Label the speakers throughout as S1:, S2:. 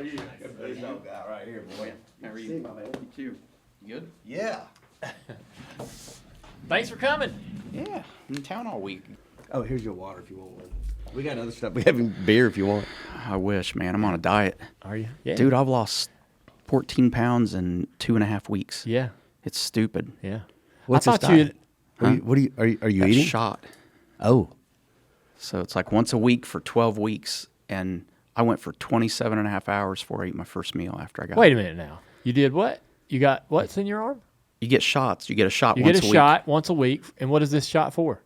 S1: you?
S2: This old guy right here, boy.
S3: How are you? You too. You good?
S2: Yeah.
S1: Thanks for coming.
S3: Yeah, I'm in town all week.
S2: Oh, here's your water if you want one. We got other stuff. We have beer if you want.
S3: I wish, man. I'm on a diet.
S1: Are you? Yeah.
S3: Dude, I've lost 14 pounds in 2.5 weeks.
S1: Yeah.
S3: It's stupid.
S1: Yeah.
S2: What's
S1: I
S2: this
S1: thought you
S2: diet? What are you
S3: That
S2: eating?
S3: shot.
S2: Oh.
S3: So it's like once a week for 12 weeks, and I went for 27 and a half hours before I ate my first meal after I got
S1: Wait a minute now. You did what? You got what's in your arm?
S3: You get shots. You get a shot
S1: You
S3: once
S1: get a
S3: week.
S1: shot once a week. And what is this shot for?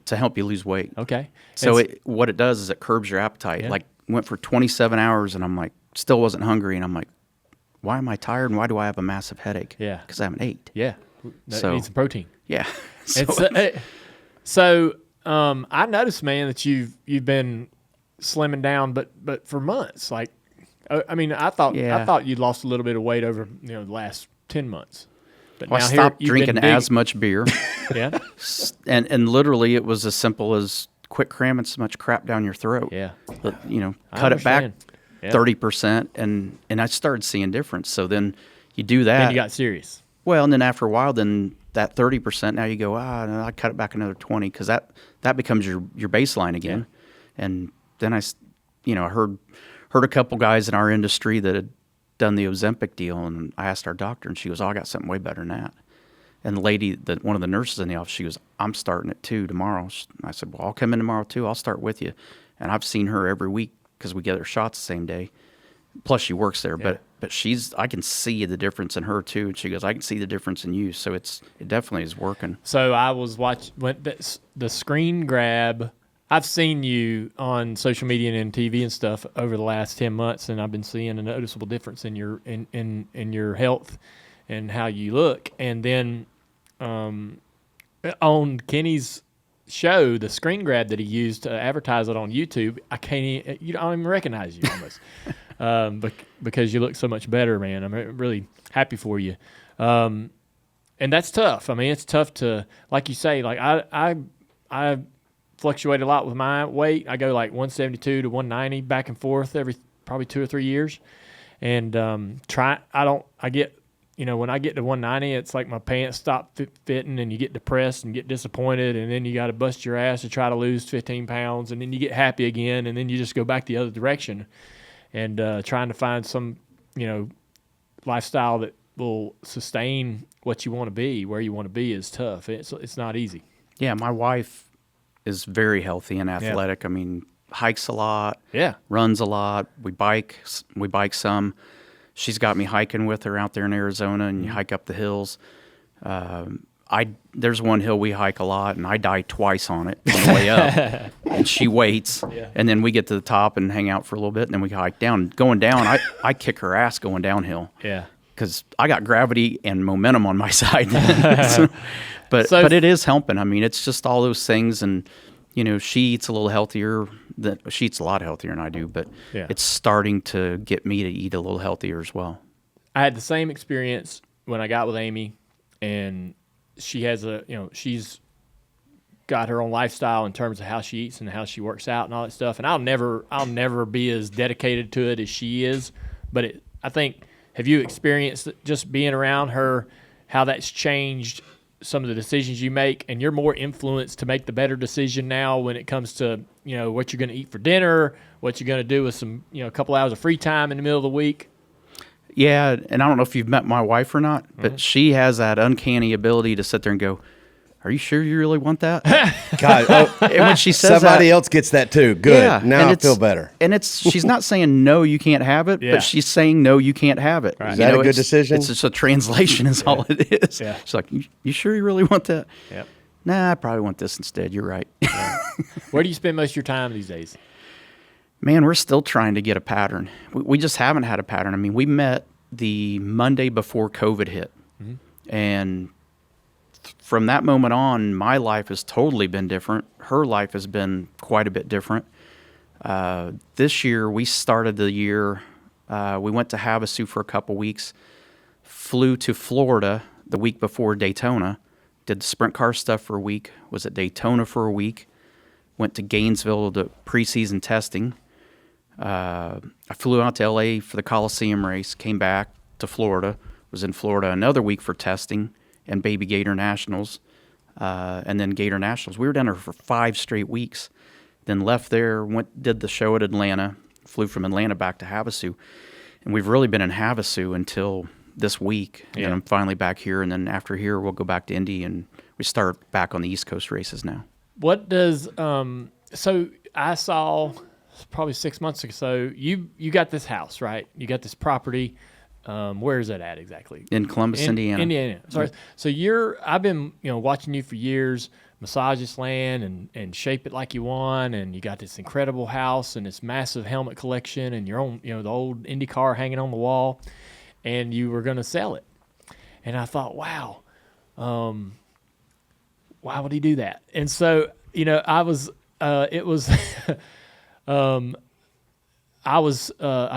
S3: To help you lose weight.
S1: Okay.
S3: So
S1: It's-
S3: what it does is it curbs your appetite.
S1: Yeah.
S3: Like went for 27 hours, and I'm like, still wasn't hungry, and I'm like, why am I tired, and why do I have a massive headache?
S1: Yeah.
S3: Because I haven't ate.
S1: Yeah.
S3: So-
S1: You need some protein.
S3: Yeah.
S1: I noticed, man, that you've been slimming down, but for months. Like, I mean, I thought you'd lost a little bit of weight over the last 10 months. But
S3: Well, I
S1: now
S3: stopped
S1: you've been
S3: drinking
S1: big.
S3: as much beer.
S1: Yeah.
S3: and literally it was as simple as quit cramming so much crap down your throat.
S1: Yeah. I
S3: Cut it back
S1: understand. Yeah.
S3: 30%, and I started seeing difference. So then you do that.
S1: Then you got serious.
S3: Well, and then after a while, then that 30%, now you go, no, I cut it back another 20, because that becomes your baseline again. Yeah. And then I heard a couple guys in our industry that had done the Ozempic deal, and I asked our doctor, and she goes, I got something way better than that. And the lady, one of the nurses in the office, she goes, I'm starting it too tomorrow. I said, well, I'll come in tomorrow too. I'll start with you. And I've seen her every week because we get her shots the same day. Plus she works there, but I can see the difference in her too. And she goes, I can see the difference in you. So it definitely is working.
S1: So I was watching the screen grab. I've seen you on social media and TV and stuff over the last 10 months, and I've been seeing a noticeable difference in your in your health and how you look. And then on Kenny's show, the screen grab that he used to advertise it on YouTube, I don't even recognize you almost, because you look so much better, man. I'm really happy for you. And that's tough. I mean, it's tough to, like you say, like I fluctuate a lot with my weight. I go like 172 to 190 back and forth every probably 2 or 3 years. And when I get to 190, it's like my pants stop fitting, and you get depressed and get disappointed, and then you got to bust your ass to try to lose 15 pounds, and then you get happy again, and then you just go back the other direction. And trying to find some, lifestyle that will sustain what you want to be, where you want to be, is tough. It's not easy.
S3: Yeah, my wife is very healthy and athletic.
S1: Yeah.
S3: I mean, hikes a lot.
S1: Yeah.
S3: Runs a lot. We bike some. She's got me hiking with her out there in Arizona, and you hike up the hills. There's one hill we hike a lot, and I die twice on it on the way up. And she waits, and then we get to the top and hang out for a little bit, and then we hike down. Going down, I kick her ass going downhill.
S1: Yeah.
S3: Because I got gravity and momentum on my side. But it is helping. I mean, it's just all those things, and she eats a little healthier. She eats a lot healthier than I do, but it's starting to get me to eat a little healthier as well.
S1: I had the same experience when I got with Amy, and she has she's got her own lifestyle in terms of how she eats and how she works out and all that stuff. And I'll never be as dedicated to it as she is. But I think, have you experienced just being around her, how that's changed some of the decisions you make, and you're more influenced to make the better decision now when it comes to, what you're going to eat for dinner, what you're going to do with some, a couple hours of free time in the middle of the week?
S3: Yeah, and I don't know if you've met my wife or not, but she has that uncanny ability to sit there and go, are you sure you really want that?
S2: God,
S3: and when she says
S2: somebody else gets that too. Good. Now I feel better.
S3: And she's not saying no, you can't have it, but she's saying no, you can't have it.
S2: Right. Is that a good decision?
S3: It's just a translation is all it is.
S1: Yeah.
S3: She's like, you sure you really want that?
S1: Yep.
S3: Nah, I probably want this instead. You're right.
S1: Yeah. Where do you spend most of your time these days?
S3: Man, we're still trying to get a pattern. We just haven't had a pattern. I mean, we met the Monday before COVID hit. Mm-hmm. And from that moment on, my life has totally been different. Her life has been quite a bit different. This year, we started the year, we went to Havasu for a couple weeks, flew to Florida the week before Daytona, did the sprint car stuff for a week, was at Daytona for a week, went to Gainesville to preseason testing, I flew out to LA for the Coliseum race, came back to Florida, was in Florida another week for testing and Baby Gator Nationals, and then Gator Nationals. We were down there for 5 straight weeks, then left there, did the show at Atlanta, flew from Atlanta back to Havasu, and we've really been in Havasu until this week, and I'm finally back here, and then after here we'll go back to Indy, and we start back on the East Coast races now.
S1: What does so I saw probably 6 months ago. So you got this house, right? You got this property. Where is that at exactly?
S3: In Columbus, Indiana.
S1: Indiana. Sorry. So I've been watching you for years. Massage this land and shape it like you want, and you got this incredible house and this massive helmet collection, and your own the old Indy car hanging on the wall, and you were going to sell it. And I thought, wow, why would he do that? And so I was I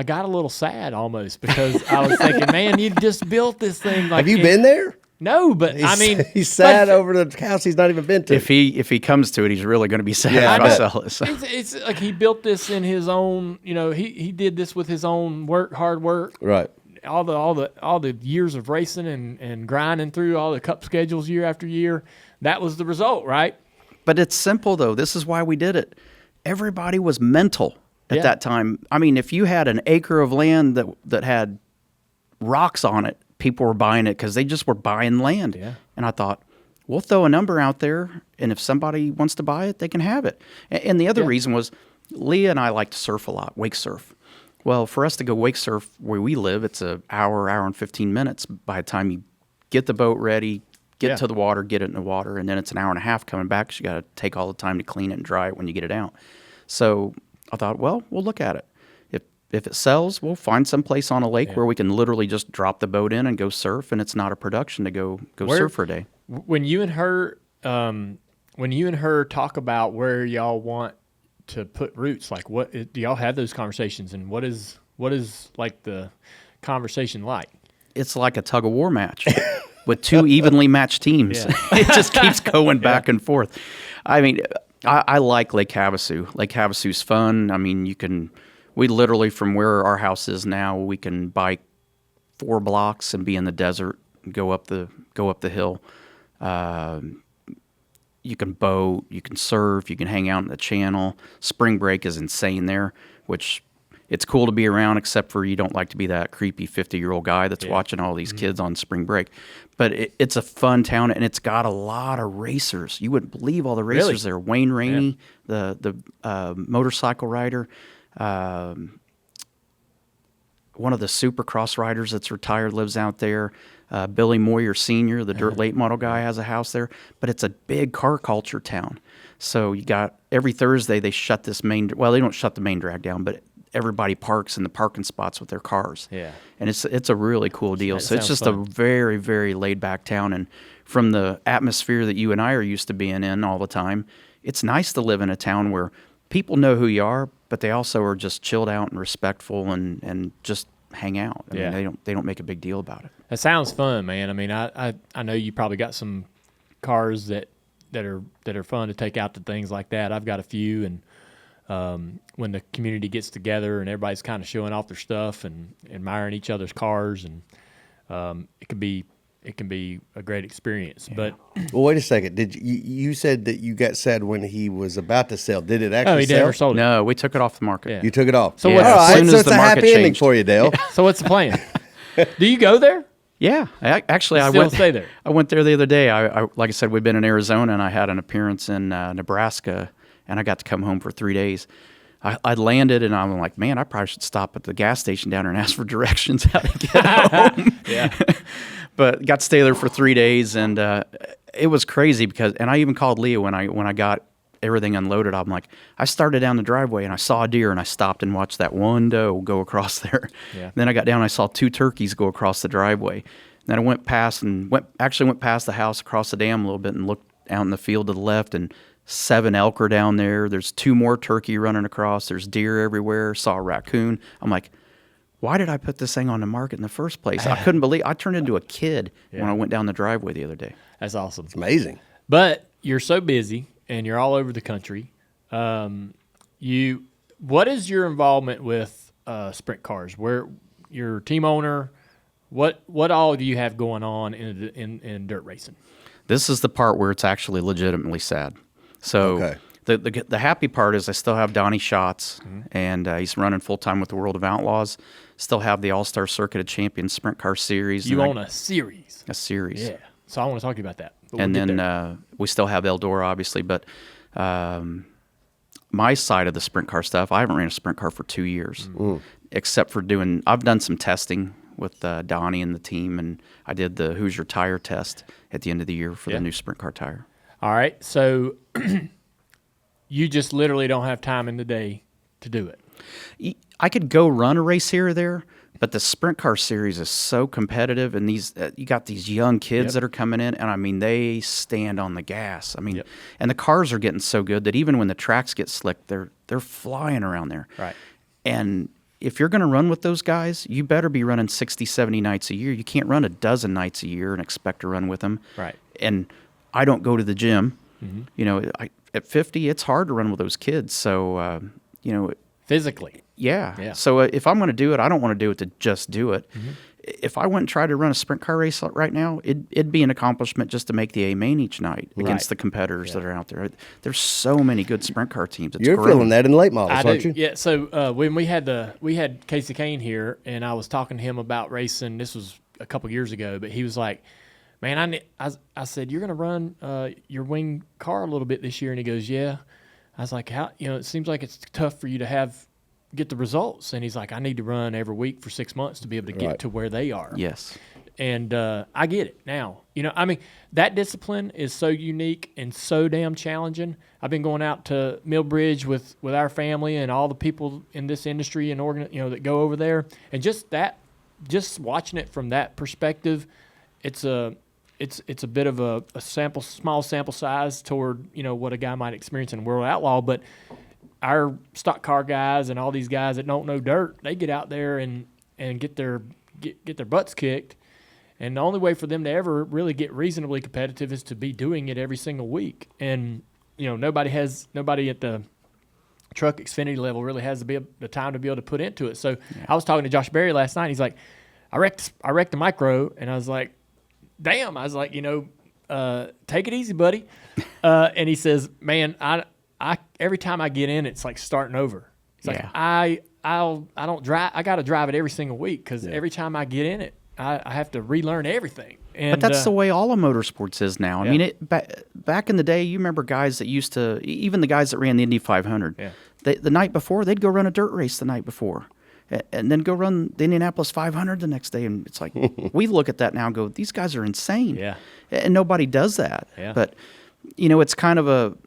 S1: got a little sad almost, because I was thinking, man, you just built this thing. Like,
S2: have you been there?
S1: No, but
S2: he's sad over the house he's not even been to.
S3: If he comes to it, he's really going to be sad if I sell it. So.
S1: It's like he built this in his own. He did this with his own hard work.
S2: Right.
S1: All the years of racing and grinding through all the cup schedules year after year. That was the result, right?
S3: But it's simple, though. This is why we did it. Everybody was mental at that time. I mean, if you had an acre of land that had rocks on it, people were buying it because they just were buying land.
S1: Yeah.
S3: And I thought, we'll throw a number out there, and if somebody wants to buy it, they can have it. And the other reason was, Leah and I like to surf a lot, wake surf. Well, for us to go wake surf where we live, it's an hour and 15 minutes by the time you get the boat ready, get to the water, get it in the water, and then it's an hour and a half coming back, because you got to take all the time to clean it and dry it when you get it out. So I thought, well, we'll look at it. If it sells, we'll find some place on a lake where we can literally just drop the boat in and go surf, and it's not a production to go surf for a day.
S1: When you and her talk about where y'all want to put roots, like what do y'all have those conversations, and what is like the conversation like?
S3: It's like a tug of war match with 2 evenly matched teams. Yeah. It just keeps going back and forth. I mean, I like Lake Havasu. Lake Havasu's fun. I mean, we literally, from where our house is now, we can bike 4 blocks and be in the desert, go up the hill. You can boat, you can surf, you can hang out in the channel. Spring break is insane there, which it's cool to be around, except for you don't like to be that creepy 50-year-old guy that's watching all these kids on spring break. But it's a fun town, and it's got a lot of racers. You wouldn't believe all the racers there. Wayne Rainey, the motorcycle rider, one of the Supercross riders that's retired lives out there. Billy Moyer Sr., the dirt late model guy, has a house there. But it's a big car culture town. So you got every Thursday they shut this they don't shut the main drag down, but everybody parks in the parking spots with their cars. Yeah. And it's a really cool deal. So it's just fun. A very, very laid back town. And from the atmosphere that you and I are used to being in all the time, it's nice to live in a town where people know who you are, but they also are just chilled out and respectful and just hang out. I mean, they don't make a big deal about it.
S1: That sounds fun, man. I mean, I know you probably got some cars that are fun to take out to things like that. I've got a few, and when the community gets together and everybody's kind of showing off their stuff and admiring each other's cars, and it can be a great experience. Yeah. But
S2: well, wait a second. Did you said that you got sad when he was about to sell? Did it actually sell?
S1: Never sold it.
S3: No, we took it off the market.
S1: Yeah.
S2: You took it off.
S1: So
S2: all right. So it's a happy ending for you, Dale.
S1: So what's the plan? Do you go there?
S3: Yeah, I
S1: stay there.
S3: I went there the other day. I like I said, we've been in Arizona, and I had an appearance in Nebraska, and I got to come home for 3 days. I landed, and I'm like, man, I probably should stop at the gas station down there and ask for directions how to get home. Yeah. But got to stay there for 3 days, and it was crazy and I even called Leah when I got everything unloaded. I'm like, I started down the driveway, and I saw a deer, and I stopped and watched that one doe go across there. Yeah. Then I got down, and I saw 2 turkeys go across the driveway. Then I went past the house across the dam a little bit and looked out in the field to the left, and 7 elk are down there. There's 2 more turkey running across. There's deer everywhere. Saw a raccoon. I'm like, why did I put this thing on the market in the first place? I couldn't believe I turned into a kid when I went down the driveway the other day.
S1: That's awesome.
S2: It's amazing.
S1: But you're so busy and you're all over the country. What is your involvement with sprint cars? Where you're a team owner, what all do you have going on in dirt racing?
S3: This is the part where it's actually legitimately sad. So the happy part is I still have Donnie Schatz, and he's running full time with the World of Outlaws. Still have the All-Star Circuit of Champions Sprint Car Series.
S1: You own a series.
S3: A series.
S1: Yeah. So I want to talk to you about that.
S3: And then we still have Eldora, obviously, but my side of the sprint car stuff, I haven't ran a sprint car for 2 years, except for I've done some testing with Donnie and the team, and I did the Hoosier tire test at the end of the year for the new sprint car tire.
S1: All right. So you just literally don't have time in the day to do it.
S3: I could go run a race here or there, but the sprint car series is so competitive, and you got these young kids that are coming in, and I mean they stand on the gas. I mean, and the cars are getting so good that even when the tracks get slick, they're flying around there.
S1: Right.
S3: And if you're going to run with those guys, you better be running 60, 70 nights a year. You can't run a dozen nights a year and expect to run with them.
S1: Right.
S3: And I don't go to the gym. You know, at 50, it's hard to run with those kids. So, you know,
S1: physically.
S3: Yeah. So if I'm going to do it, I don't want to do it to just do it. If I went and tried to run a sprint car race right now, it'd be an accomplishment just to make the A main each night against the competitors that are out there. There's so many good sprint car teams. It's
S2: You're
S3: great.
S2: feeling that in late models, aren't you?
S1: Yeah. So when we had Casey Kane here, and I was talking to him about racing. This was a couple years ago, but he was like, "Man, I said you're going to run your wing car a little bit this year," and he goes, "Yeah." I was like, "How? You know, it seems like it's tough for you to get the results." And he's like, "I need to run every week for 6 months to be able to get to where they are."
S3: Yes.
S1: And I get it now. You know, I mean, that discipline is so unique and so damn challenging. I've been going out to Millbridge with our family and all the people in this industry and that go over there, and just watching it from that perspective, it's a bit of a small sample size toward what a guy might experience in World Outlaw, but our stock car guys and all these guys that don't know dirt, they get out there and get their butts kicked. And the only way for them to ever really get reasonably competitive is to be doing it every single week. And nobody at the truck Xfinity level really has the time to be able to put into it. So I was talking to Josh Berry last night. He's like, I wrecked the micro, and I was like, damn. I was like, take it easy, buddy. And he says, man, I every time I get in, it's like starting over. It's like I don't drive. I got to drive it every single week because every time I get in it, I have to relearn everything. And,
S3: but that's the way all of motorsports is now. I mean, back in the day, you remember guys that used to, even the guys that ran the Indy 500, the night before, they'd go run a dirt race the night before and then go run the Indianapolis 500 the next day. And it's like, we look at that now and go, these guys are insane.
S1: Yeah.
S3: And nobody does that.
S1: Yeah.
S3: But, it's kind of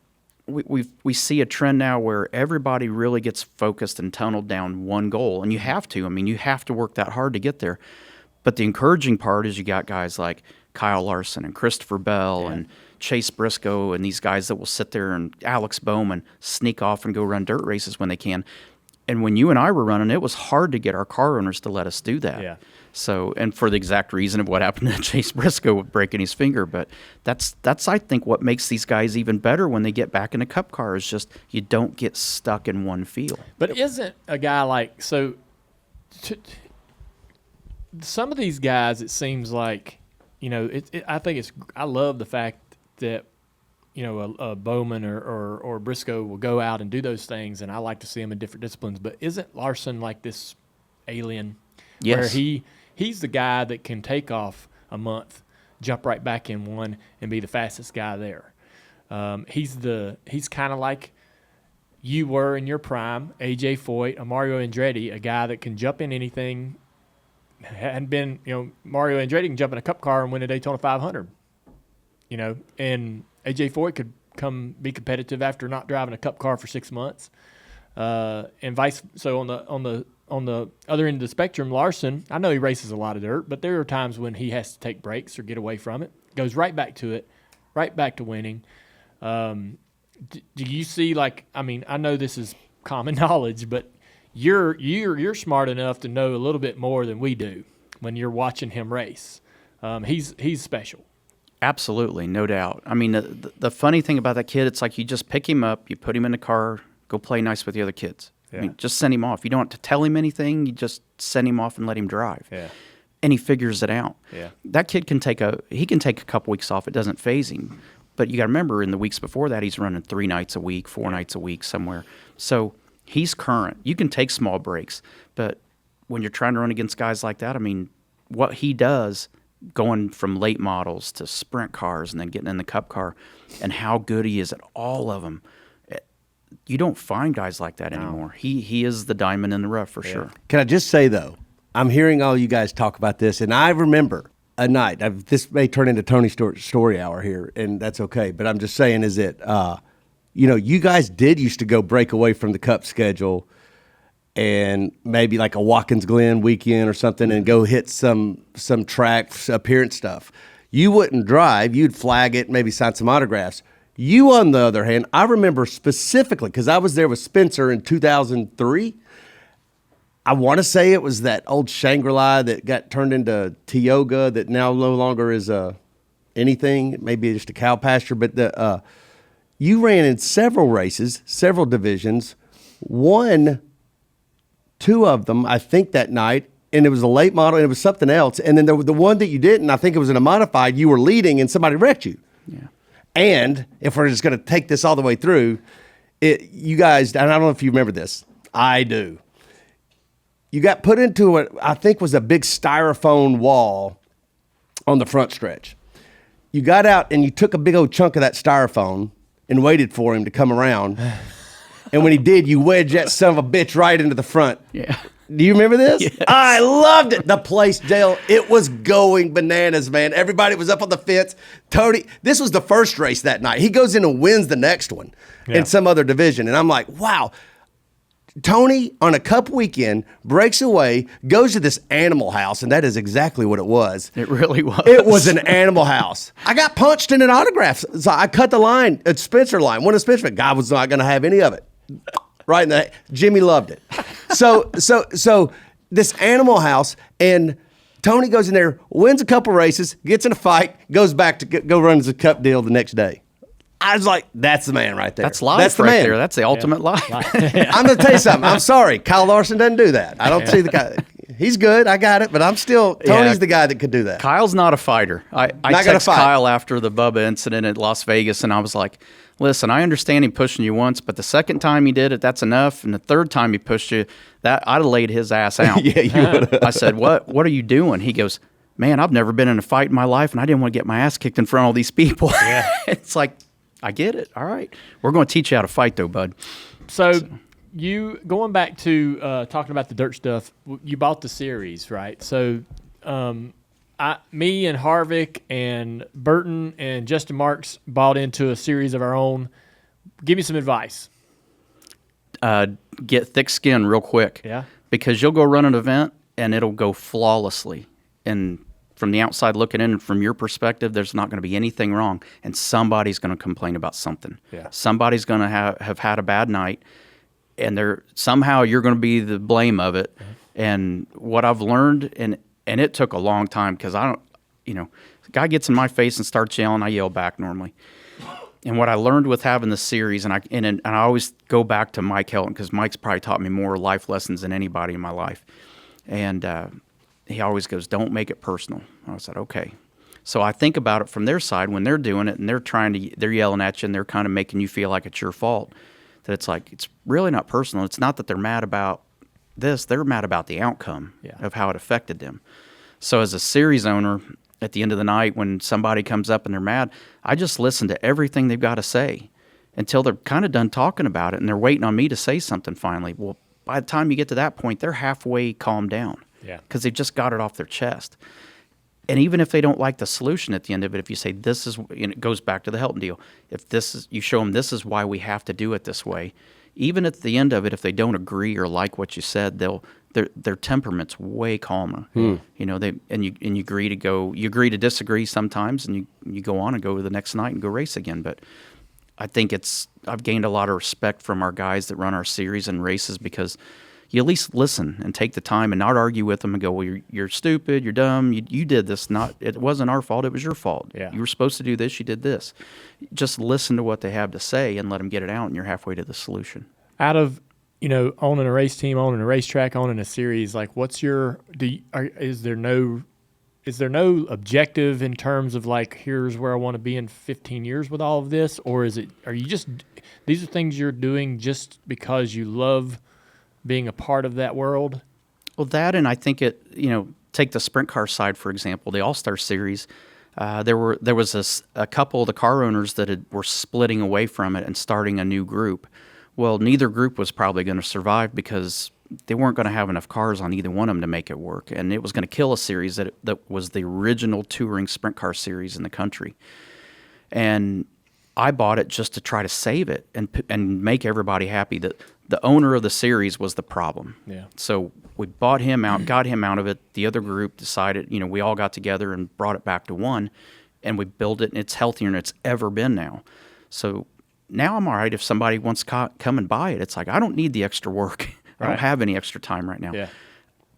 S3: we see a trend now where everybody really gets focused and tunneled down one goal. And you have to. I mean, you have to work that hard to get there. But the encouraging part is you got guys like Kyle Larson and Christopher Bell and Chase Briscoe and these guys that will sit there, and Alex Bowman sneak off and go run dirt races when they can. And when you and I were running, it was hard to get our car owners to let us do that.
S1: Yeah.
S3: So, and for the exact reason of what happened to Chase Briscoe with breaking his finger. But that's I think what makes these guys even better when they get back in a cup car is just you don't get stuck in one field.
S1: But isn't a guy like some of these guys, it seems like, I love the fact that, a Bowman or Briscoe will go out and do those things, and I like to see them in different disciplines. But isn't Larson like this alien?
S3: Yes.
S1: Where he's the guy that can take off a month, jump right back in one, and be the fastest guy there. He's kind of like you were in your prime, A.J. Foyt, a Mario Andretti, a guy that can jump in anything. Hadn't been, Mario Andretti can jump in a cup car and win a Daytona 500, and AJ Foyt could come be competitive after not driving a cup car for 6 months, and so on the other end of the spectrum, Larson, I know he races a lot of dirt, but there are times when he has to take breaks or get away from it, goes right back to it, right back to winning. Do you see, I know this is common knowledge, but You're smart enough to know a little bit more than we do when you're watching him race. He's special.
S3: Absolutely, no doubt. I mean, the funny thing about that kid, it's like you just pick him up, you put him in the car, go play nice with the other kids. I mean, just send him off. You don't have to tell him anything. You just send him off and let him drive.
S1: Yeah.
S3: And he figures it out.
S1: Yeah.
S3: That kid can take a couple weeks off. It doesn't faze him. But you got to remember, in the weeks before that, he's running 3 nights a week, 4 nights a week somewhere. So he's current. You can take small breaks, but when you're trying to run against guys like that, I mean, what he does, going from late models to sprint cars and then getting in the cup car, and how good he is at all of them, you don't find guys like that anymore. He is the diamond in the rough for sure.
S2: Can I just say, though, I'm hearing all you guys talk about this, and I remember a night. This may turn into Tony Stewart's story hour here, and that's okay. But I'm just saying, is that you guys did used to go break away from the Cup schedule, and maybe like a Watkins Glen weekend or something, and go hit some track appearance stuff. You wouldn't drive; you'd flag it, maybe sign some autographs. You, on the other hand, I remember specifically because I was there with Spencer in 2003. I want to say it was that old Shangri-La that got turned into Tioga that now no longer is anything, maybe just a cow pasture. But you ran in several races, several divisions, won 2 of them, I think, that night, and it was a late model, and it was something else. And then there was the one that you didn't, I think it was in a modified, you were leading, and somebody wrecked you.
S3: Yeah.
S2: And if we're just going to take this all the way through, you guys, and I don't know if you remember this, I do. You got put into what I think was a big styrofoam wall on the front stretch. You got out and you took a big old chunk of that styrofoam and waited for him to come around. And when he did, you wedged that son of a bitch right into the front.
S3: Yeah.
S2: Do you remember this?
S3: Yes.
S2: I loved it. The place, Dale, it was going bananas, man. Everybody was up on the fence. Tony, this was the first race that night. He goes in and wins the next one in some other division. And I'm like, wow. Tony, on a Cup weekend, breaks away, goes to this animal house, and that is exactly what it was.
S3: It really was.
S2: It was an animal house. I got punched in an autograph. So I cut the line, a Spencer line. One of Spencer, God was not going to have any of it. Right in the Jimmy loved it. So this animal house, and Tony goes in there, wins a couple races, gets in a fight, goes back to go run the Cup deal the next day. I was like, that's the man right there.
S3: That's life.
S2: That's the
S3: right
S2: man.
S3: there. That's the ultimate life.
S2: I'm going to tell you something. I'm sorry. Kyle Larson doesn't do that. I don't see the guy. He's good. I got it. But I'm still, Tony's the guy that could do that.
S3: Kyle's not a fighter. I texted Kyle after the Bubba incident at Las Vegas, and I was like, listen, I understand him pushing you once, but the second time he did it, that's enough. And the third time he pushed you, that I'd have laid his ass out.
S2: Yeah, you would.
S3: I said, what are you doing? He goes, man, I've never been in a fight in my life, and I didn't want to get my ass kicked in front of all these people. Yeah. It's like, I get it. All right. We're going to teach you how to fight, though, bud.
S1: So you, going back to talking about the dirt stuff, you bought the series, right? So me and Harvick and Burton and Justin Marks bought into a series of our own. Give me some advice.
S3: Get thick skin real quick.
S1: Yeah.
S3: Because you'll go run an event, and it'll go flawlessly. And from the outside looking in, and from your perspective, there's not going to be anything wrong, and somebody's going to complain about something.
S1: Yeah.
S3: Somebody's going to have had a bad night, and somehow you're going to be the blame of it. Mm-hmm. And what I've learned, and it took a long time, because I don't, the guy gets in my face and starts yelling, I yell back normally. And what I learned with having the series, and I always go back to Mike Helton, because Mike's probably taught me more life lessons than anybody in my life. And he always goes, don't make it personal. I said, okay. So I think about it from their side when they're doing it and they're yelling at you and they're kind of making you feel like it's your fault. That it's like, it's really not personal. It's not that they're mad about this. They're mad about the outcome of how it affected them. So as a series owner, at the end of the night, when somebody comes up and they're mad, I just listen to everything they've got to say until they're kind of done talking about it and they're waiting on me to say something finally. Well, by the time you get to that point, they're halfway calmed down.
S1: Yeah.
S3: Because they've just got it off their chest. And even if they don't like the solution at the end of it, if you say this is, and it goes back to the Helton deal, if this is, you show them this is why we have to do it this way, even at the end of it, if they don't agree or like what you said, their temperament's way calmer. You agree to disagree sometimes, and you go on and go the next night and go race again. But I think I've gained a lot of respect from our guys that run our series and races, because you at least listen and take the time and not argue with them and go, well, you're stupid, you're dumb, you did this. It wasn't our fault, it was your fault.
S1: Yeah.
S3: You were supposed to do this, you did this. Just listen to what they have to say and let them get it out, and you're halfway to the solution.
S1: Out of owning a race team, owning a racetrack, owning a series, like is there no objective in terms of like, here's where I want to be in 15 years with all of this? Or these are things you're doing just because you love being a part of that world?
S3: Well, that, and I think take the sprint car side, for example, the All-Star Series. There was a couple of the car owners that were splitting away from it and starting a new group. Well, neither group was probably going to survive because they weren't going to have enough cars on either one of them to make it work, and it was going to kill a series that was the original touring sprint car series in the country. And I bought it just to try to save it and make everybody happy. That the owner of the series was the problem.
S1: Yeah.
S3: So we bought him out, got him out of it. The other group decided, we all got together and brought it back to one, and we built it, and it's healthier than it's ever been now. So now I'm all right if somebody wants to come and buy it. It's like, I don't need the extra work. I don't have any extra time right now.
S1: Yeah.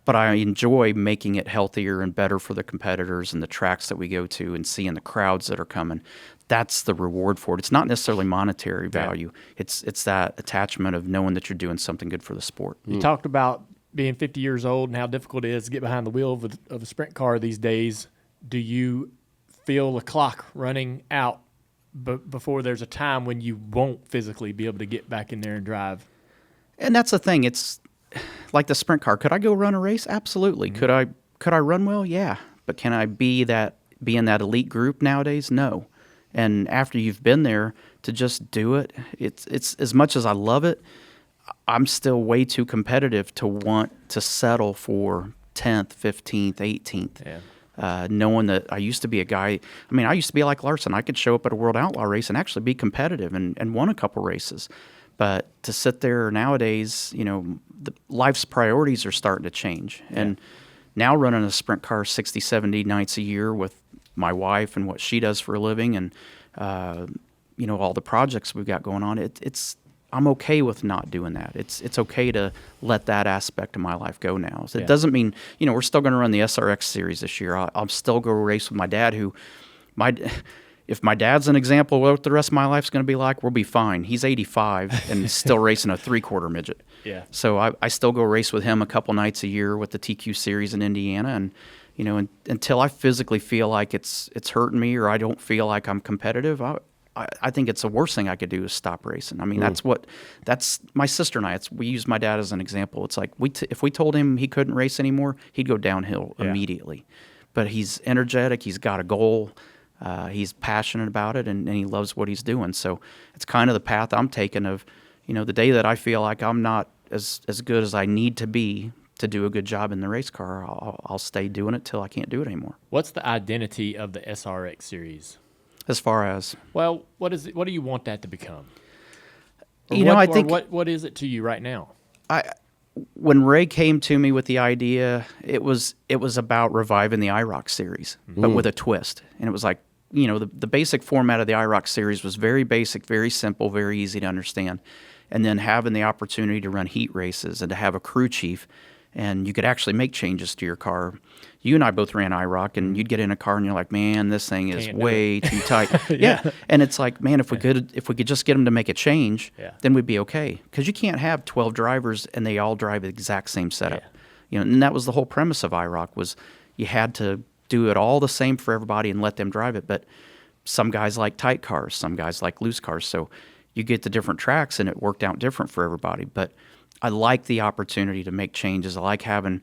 S3: But I enjoy making it healthier and better for the competitors and the tracks that we go to and seeing the crowds that are coming. That's the reward for it. It's not necessarily monetary value. Yeah. It's that attachment of knowing that you're doing something good for the sport.
S1: You talked about being 50 years old and how difficult it is to get behind the wheel of a sprint car these days. Do you feel the clock running out before there's a time when you won't physically be able to get back in there and drive?
S3: And that's the thing. It's like the sprint car. Could I go run a race? Absolutely. Mm-hmm. Could I run well? Yeah. But can I be in that elite group nowadays? No. And after you've been there, to just do it, it's as much as I love it, I'm still way too competitive to want to settle for 10th, 15th, 18th. Yeah. Knowing that I used to be a guy, I used to be like Larson. I could show up at a World Outlaw race and actually be competitive and won a couple races. But to sit there nowadays, life's priorities are starting to change. Yeah. And now running a sprint car 60, 70 nights a year with my wife and what she does for a living and, all the projects we've got going on, I'm okay with not doing that. It's okay to let that aspect of my life go now. So it doesn't mean, we're still going to run the SRX series this year. I'll still go race with my dad if my dad's an example of what the rest of my life's going to be like, we'll be fine. He's 85 and still racing a 3/4 midget.
S1: Yeah.
S3: So I still go race with him a couple nights a year with the TQ series in Indiana. And, until I physically feel like it's hurting me or I don't feel like I'm competitive, I think it's the worst thing I could do is stop racing. That's my sister and I. We use my dad as an example. It's like if we told him he couldn't race anymore, he'd go downhill immediately. But he's energetic. He's got a goal. He's passionate about it, and he loves what he's doing. So it's kind of the path I'm taking of, the day that I feel like I'm not as good as I need to be to do a good job in the race car, I'll stay doing it till I can't do it anymore.
S1: What's the identity of the SRX series?
S3: As far as?
S1: Well, what is it? What do you want that to become?
S3: I think
S1: what is it to you right now?
S3: When Ray came to me with the idea, it was about reviving the IROC series, but with a twist. And it was like, the basic format of the IROC series was very basic, very simple, very easy to understand. And then having the opportunity to run heat races and to have a crew chief, and you could actually make changes to your car. You and I both ran IROC, and you'd get in a car and you're like, man, this thing is way too tight. Yeah. And it's like, man, if we could just get them to make a change, then we'd be okay. Because you can't have 12 drivers and they all drive the exact same setup. Yeah. And that was the whole premise of IROC was you had to do it all the same for everybody and let them drive it. But some guys like tight cars, some guys like loose cars. So you get the different tracks and it worked out different for everybody. But I like the opportunity to make changes. I like having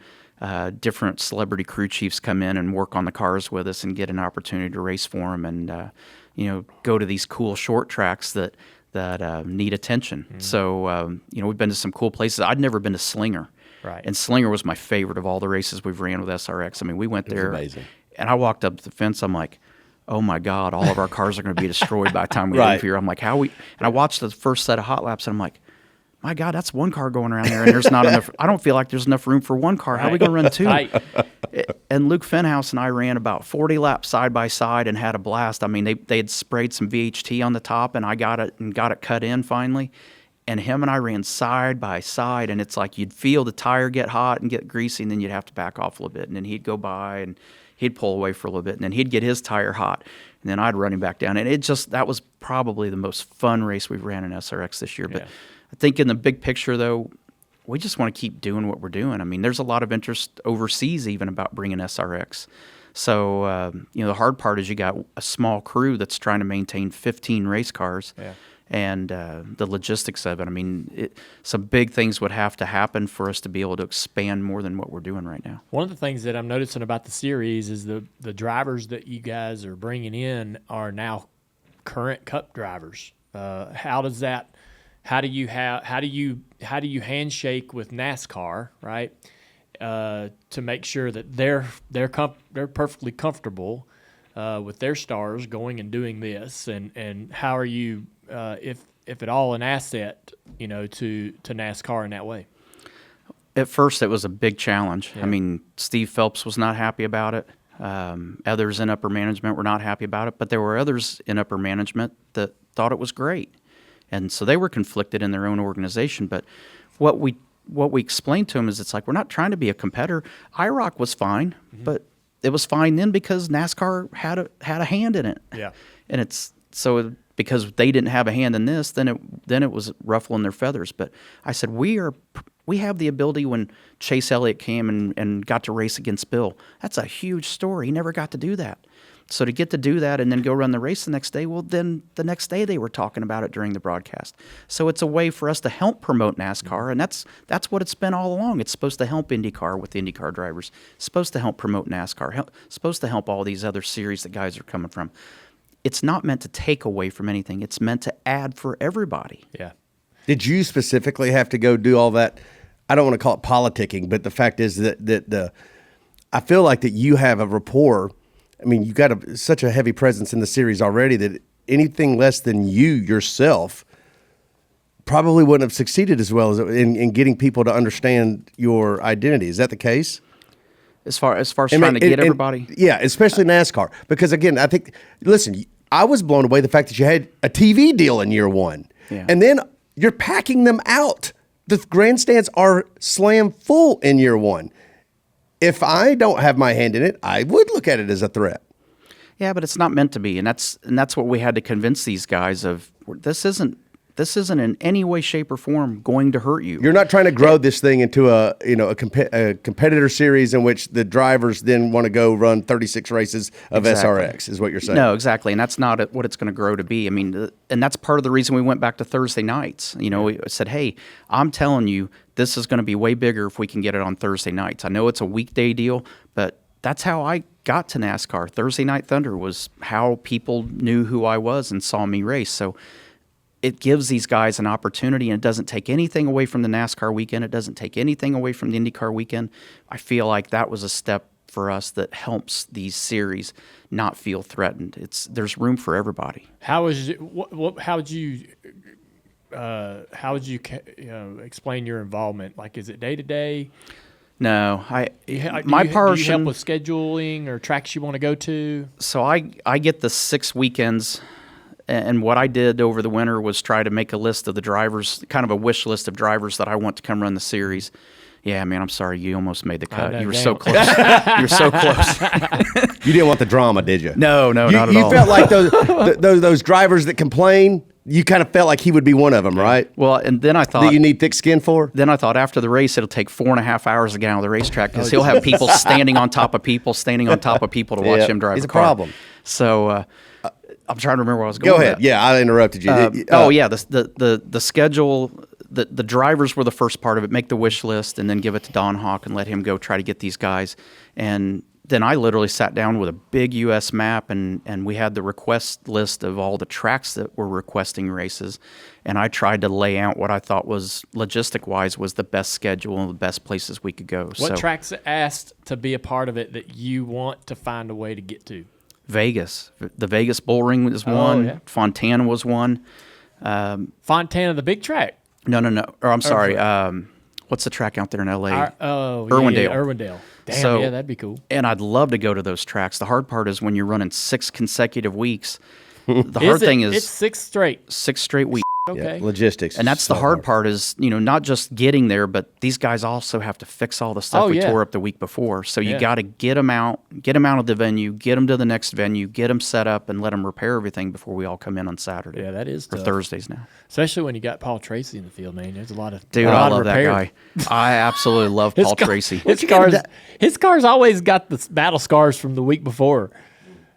S3: different celebrity crew chiefs come in and work on the cars with us and get an opportunity to race for them and, go to these cool short tracks that need attention. Mm-hmm. So, we've been to some cool places. I'd never been to Slinger.
S1: Right.
S3: And Slinger was my favorite of all the races we've ran with SRX. We went there.
S2: Amazing.
S3: And I walked up to the fence. I'm like, oh, my God, all of our cars are going to be destroyed by the time we leave here. I'm like, and I watched the first set of hot laps, and I'm like, my God, that's one car going around there, and there's not enough. I don't feel like there's enough room for one car. How are we going to run two? And Luke Fenhouse and I ran about 40 laps side by side and had a blast. They had sprayed some VHT on the top, and I got it cut in finally. And him and I ran side by side, and it's like you'd feel the tire get hot and get greasy, and then you'd have to back off a little bit, and then he'd go by and he'd pull away for a little bit, and then he'd get his tire hot, and then I'd run him back down. And that was probably the most fun race we've ran in SRX this year. But I think in the big picture, though, we just want to keep doing what we're doing. I mean, there's a lot of interest overseas even about bringing SRX. So, the hard part is you got a small crew that's trying to maintain 15 race cars.
S1: Yeah.
S3: And the logistics of it. I mean, some big things would have to happen for us to be able to expand more than what we're doing right now.
S1: One of the things that I'm noticing about the series is the drivers that you guys are bringing in are now current Cup drivers. How do you handshake with NASCAR, right? To make sure that they're perfectly comfortable with their stars going and doing this, and how are you, if at all, an asset, to NASCAR in that way?
S3: At first, it was a big challenge.
S1: Yeah.
S3: I mean, Steve Phelps was not happy about it. Others in upper management were not happy about it, but there were others in upper management that thought it was great, and so they were conflicted in their own organization. But what we explained to them is, it's like, we're not trying to be a competitor. IROC was fine, but it was fine then because NASCAR had a hand in it.
S1: Yeah.
S3: And it's so because they didn't have a hand in this, then it was ruffling their feathers. But I said, we have the ability. When Chase Elliott came and got to race against Bill, that's a huge story. He never got to do that. So to get to do that and then go run the race the next day, well, then the next day they were talking about it during the broadcast. So it's a way for us to help promote NASCAR, and that's what it's been all along. It's supposed to help IndyCar with the IndyCar drivers. It's supposed to help promote NASCAR. Supposed to help all these other series that guys are coming from. It's not meant to take away from anything. It's meant to add for everybody.
S1: Yeah.
S2: Did you specifically have to go do all that? I don't want to call it politicking, but the fact is that I feel like that you have a rapport. I mean, you got such a heavy presence in the series already that anything less than you yourself probably wouldn't have succeeded as well as in getting people to understand your identity. Is that the case?
S3: As far as trying to get everybody?
S2: Yeah, especially NASCAR. Because, again, I think, listen, I was blown away the fact that you had a TV deal in year one.
S3: Yeah.
S2: And then you're packing them out. The grandstands are slam full in year one. If I don't have my hand in it, I would look at it as a threat.
S3: Yeah, but it's not meant to be, and that's what we had to convince these guys of. This isn't in any way, shape, or form going to hurt you.
S2: You're not trying to grow this thing into a competitor series in which the drivers then want to go run 36 races of SRX, is what you're saying.
S3: No, exactly, and that's not what it's going to grow to be. I mean, and that's part of the reason we went back to Thursday nights. We said, hey, I'm telling you, this is going to be way bigger if we can get it on Thursday nights. I know it's a weekday deal, but that's how I got to NASCAR. Thursday Night Thunder was how people knew who I was and saw me race. So it gives these guys an opportunity, and it doesn't take anything away from the NASCAR weekend. It doesn't take anything away from the IndyCar weekend. I feel like that was a step for us that helps these series not feel threatened. There's room for everybody.
S1: How would you explain your involvement? Like, is it day to day?
S3: No,
S1: Do you help
S3: portion
S1: with scheduling or tracks you want to go to?
S3: So I get the 6 weekends, and what I did over the winter was try to make a list of the drivers, kind of a wish list of drivers that I want to come run the series. Yeah, man, I'm sorry, you almost made the cut. You were so close. You were so close.
S2: You didn't want the drama, did you?
S3: No, not at all.
S2: You felt like those drivers that complain. You kind of felt like he would be one of them, right?
S3: Well, and then I thought
S2: that you need thick skin for.
S3: Then I thought after the race it'll take 4.5 hours to get out of the racetrack because he'll have people standing on top of people to watch him drive.
S2: It's
S3: a
S2: a
S3: car.
S2: problem.
S3: So I'm trying to remember where I was going.
S2: Go ahead. Yeah, I interrupted you.
S3: The schedule. The drivers were the first part of it. Make the wish list and then give it to Don Hawk and let him go try to get these guys. And then I literally sat down with a big U.S. map and we had the request list of all the tracks that were requesting races. And I tried to lay out what I thought was logistic-wise was the best schedule and the best places we could go.
S1: What tracks asked to be a part of it that you want to find a way to get to?
S3: Vegas. The Vegas Bull Ring was one. Yeah. Fontana was one.
S1: Fontana, the big track.
S3: No. Or I'm sorry. What's the track out there in L.A.? Irwindale.
S1: Yeah, Irwindale. Damn, yeah, that'd be cool.
S3: And I'd love to go to those tracks. The hard part is when you're running 6 consecutive weeks, the hard thing is
S1: it's 6 straight
S3: weeks.
S1: Okay.
S2: Yeah, logistics.
S3: And that's the hard part is, not just getting there, but these guys also have to fix all the stuff we tore up the week before. So you got to get them out of the venue, get them to the next venue, get them set up, and let them repair everything before we all come in on Saturday.
S1: Yeah, that is
S3: or
S1: tough.
S3: Thursdays now.
S1: Especially when you got Paul Tracy in the field, man. There's a lot of
S3: Dude, I love that guy. I absolutely love Paul Tracy.
S1: His car's always got the battle scars from the week before.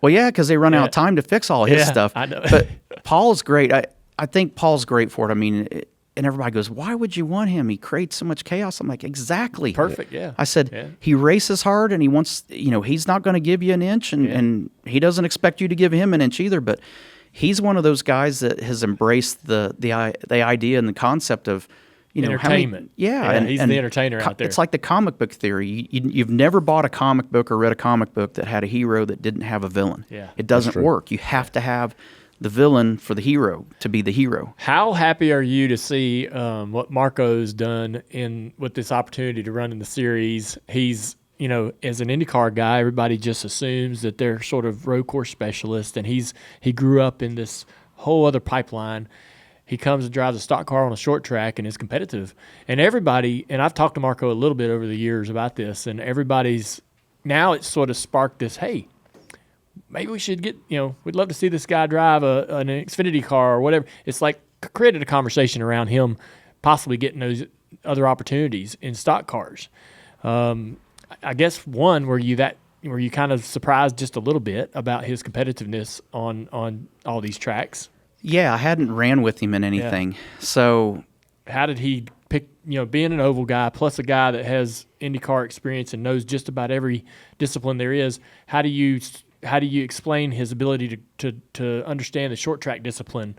S3: Well, yeah, because they run out of time to fix all his stuff.
S1: I know.
S3: But Paul's great. I think Paul's great for it. I mean, and everybody goes, why would you want him? He creates so much chaos. I'm like, exactly.
S1: Perfect, yeah.
S3: I said, he races hard and he wants, he's not going to give you an inch and he doesn't expect you to give him an inch either. But he's one of those guys that has embraced the idea and the concept of,
S1: entertainment.
S3: And
S1: the entertainer out there.
S3: It's like the comic book theory. You've never bought a comic book or read a comic book that had a hero that didn't have a villain.
S1: Yeah.
S3: It doesn't work. You have to have the villain for the hero to be the hero.
S1: How happy are you to see what Marco's done with this opportunity to run in the series? He's, as an IndyCar guy, everybody just assumes that they're sort of road course specialists, and he grew up in this whole other pipeline. He comes and drives a stock car on a short track and is competitive. And everybody, and I've talked to Marco a little bit over the years about this, and now it's sort of sparked this, hey, maybe we should get, we'd love to see this guy drive an Xfinity car or whatever. It's like created a conversation around him possibly getting those other opportunities in stock cars. I guess were you kind of surprised just a little bit about his competitiveness on all these tracks?
S3: Yeah, I hadn't ran with him in anything. Yeah. So
S1: how did he pick, being an oval guy plus a guy that has IndyCar experience and knows just about every discipline there is, how do you explain his ability to understand the short track discipline,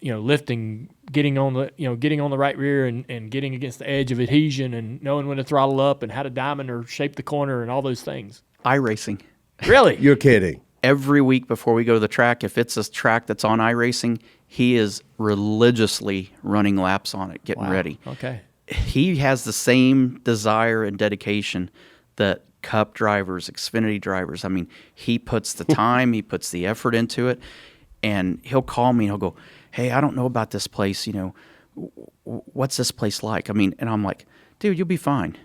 S1: lifting, getting on the right rear and getting against the edge of adhesion and knowing when to throttle up and how to diamond or shape the corner and all those things?
S3: iRacing.
S1: Really?
S2: You're kidding.
S3: Every week before we go to the track, if it's a track that's on iRacing, he is religiously running laps on it, getting ready.
S1: Okay.
S3: He has the same desire and dedication that Cup drivers, Xfinity drivers. I mean, he puts the time, he puts the effort into it, and he'll call me and he'll go, hey, I don't know about this place, what's this place like? I mean, and I'm like, dude, you'll be fine.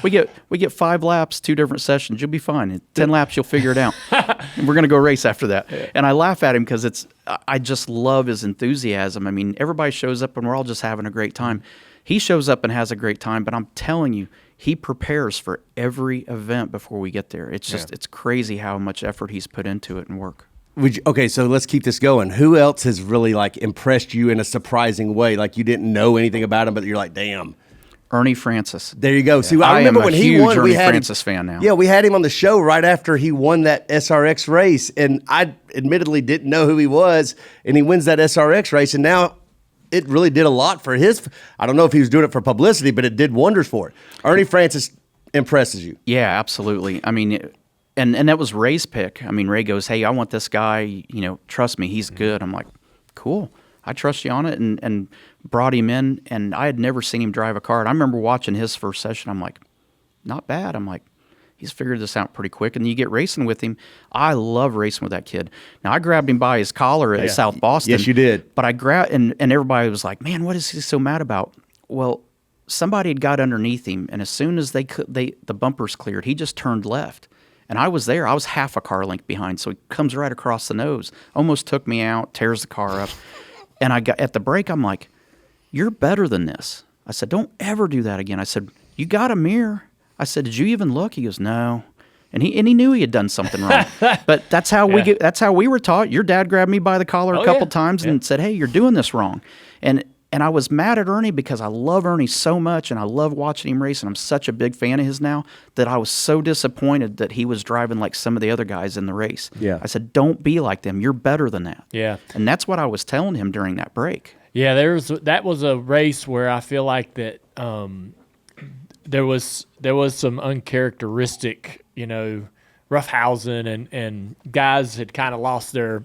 S3: we get 5 laps, 2 different sessions. You'll be fine. In 10 laps, you'll figure it out. And we're going to go race after that. And I laugh at him because I just love his enthusiasm. I mean, everybody shows up and we're all just having a great time. He shows up and has a great time, but I'm telling you, he prepares for every event before we get there. It's just it's crazy how much effort he's put into it and work.
S2: Okay, so let's keep this going. Who else has really impressed you in a surprising way? Like you didn't know anything about him, but you're like, damn.
S3: Ernie Francis.
S2: There you go. See, I remember when he won.
S3: Ernie Francis fan now.
S2: Yeah, we had him on the show right after he won that SRX race, and I admittedly didn't know who he was, and he wins that SRX race, and now it really did a lot for his. I don't know if he was doing it for publicity, but it did wonders for it. Ernie Francis impresses you.
S3: Yeah, absolutely. I mean, and that was Ray's pick. I mean, Ray goes, hey, I want this guy, trust me, he's good. I'm like, cool. I trust you on it, and brought him in, and I had never seen him drive a car. And I remember watching his first session. I'm like, not bad. I'm like, he's figured this out pretty quick. And you get racing with him. I love racing with that kid. Now, I grabbed him by his collar at South Boston.
S2: Yes, you did.
S3: But I grabbed, and everybody was like, man, what is he so mad about? Well, somebody had got underneath him, and as soon as the bumpers cleared, he just turned left. And I was there. I was half a car length behind, so he comes right across the nose. Almost took me out, tears the car up. And I got at the break, I'm like, you're better than this. I said, don't ever do that again. I said, you got a mirror. I said, did you even look? He goes, no. And he knew he had done something wrong. But that's how that's how we were taught. Your dad grabbed me by the collar a couple times and said, hey, you're doing this wrong. And I was mad at Ernie because I love Ernie so much and I love watching him race, and I'm such a big fan of his now that I was so disappointed that he was driving like some of the other guys in the race.
S2: Yeah.
S3: I said, don't be like them. You're better than that.
S1: Yeah.
S3: And that's what I was telling him during that break.
S1: Yeah, that was a race where I feel like that there was some uncharacteristic, roughhousing and guys had kind of lost their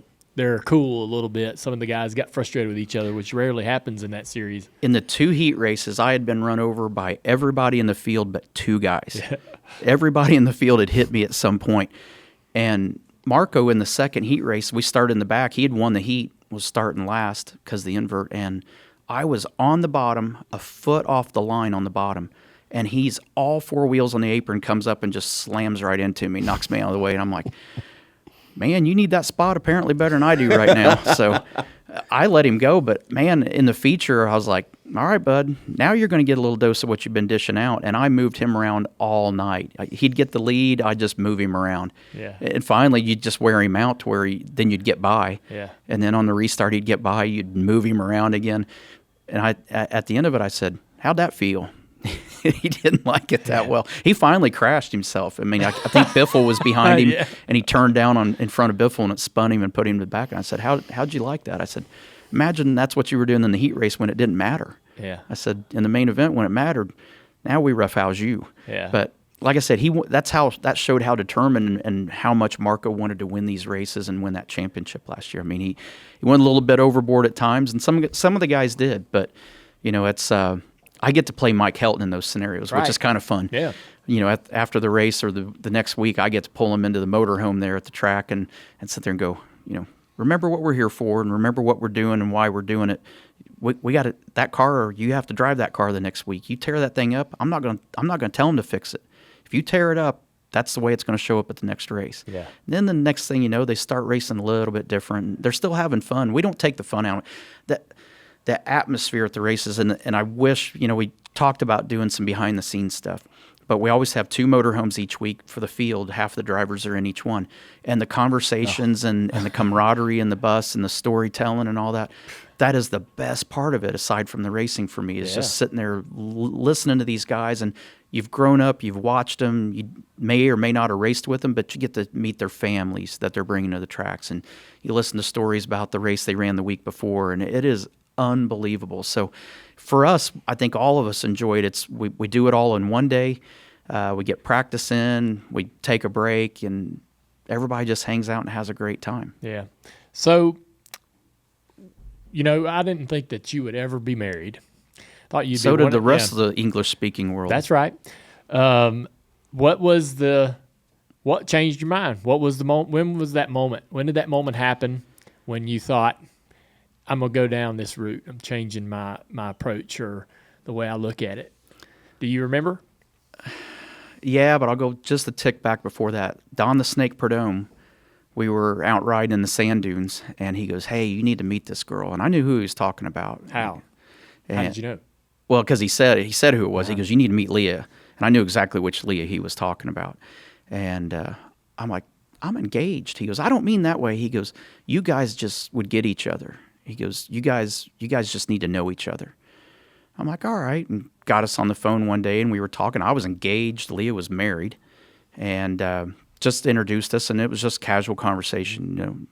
S1: cool a little bit. Some of the guys got frustrated with each other, which rarely happens in that series.
S3: In the 2 heat races, I had been run over by everybody in the field but 2 guys. Yeah. Everybody in the field had hit me at some point. And Marco in the second heat race, we started in the back. He had won the heat, was starting last because of the invert, and I was on the bottom, a foot off the line on the bottom, and he's all four wheels on the apron, comes up and just slams right into me, knocks me out of the way, and I'm like, man, you need that spot apparently better than I do right now. So I let him go, but man, in the feature, I was like, all right, bud, now you're going to get a little dose of what you've been dishing out. And I moved him around all night. He'd get the lead, I'd just move him around.
S1: Yeah.
S3: And finally, you'd just wear him out to where then you'd get by.
S1: Yeah.
S3: And then on the restart, he'd get by, you'd move him around again. And at the end of it, I said, how'd that feel? He didn't like it that well. He finally crashed himself. I mean, I think Biffle was behind him, and he turned down in front of Biffle, and it spun him and put him to the back. And I said, how'd you like that? I said, imagine that's what you were doing in the heat race when it didn't matter.
S1: Yeah.
S3: I said, in the main event when it mattered, now we roughhouse you.
S1: Yeah.
S3: But like I said, that showed how determined and how much Marco wanted to win these races and win that championship last year. I mean, he went a little bit overboard at times, and some of the guys did. But it's I get to play Mike Helton in those scenarios, which is kind of fun.
S1: Yeah.
S3: After the race or the next week, I get to pull him into the motorhome there at the track and sit there and go, remember what we're here for and remember what we're doing and why we're doing it. We got that car, or you have to drive that car the next week. You tear that thing up, I'm not going to tell them to fix it. If you tear it up, that's the way it's going to show up at the next race.
S1: Yeah.
S3: And then the next thing you know, they start racing a little bit different. They're still having fun. We don't take the fun out. That atmosphere at the races, and I wish, we talked about doing some behind-the-scenes stuff, but we always have 2 motorhomes each week for the field. Half the drivers are in each one. And the conversations and the camaraderie in the bus and the storytelling and all that, that is the best part of it, aside from the racing for me, is just sitting there listening to these guys. And you've grown up, you've watched them, you may or may not have raced with them, but you get to meet their families that they're bringing to the tracks. And you listen to stories about the race they ran the week before, and it is unbelievable. So for us, I think all of us enjoyed it. We do it all in one day. We get practice in, we take a break, and everybody just hangs out and has a great time.
S1: Yeah. So, I didn't think that you would ever be married. Thought you'd
S3: So
S1: be
S3: did the rest of the English-speaking world.
S1: That's right. What changed your mind? What was the moment? When was that moment? When did that moment happen when you thought, I'm going to go down this route, I'm changing my approach or the way I look at it? Do you remember?
S3: Yeah, but I'll go just a tick back before that. Don the Snake Prudhomme, we were out riding in the sand dunes, and he goes, hey, you need to meet this girl. And I knew who he was talking about.
S1: How? How did you know?
S3: Well, because he said who it was. He goes, you need to meet Leah. And I knew exactly which Leah he was talking about. And I'm like, I'm engaged. He goes, I don't mean that way. He goes, you guys just would get each other. He goes, you guys just need to know each other. I'm like, all right. And got us on the phone one day, and we were talking. I was engaged. Leah was married. And just introduced us, and it was just casual conversation.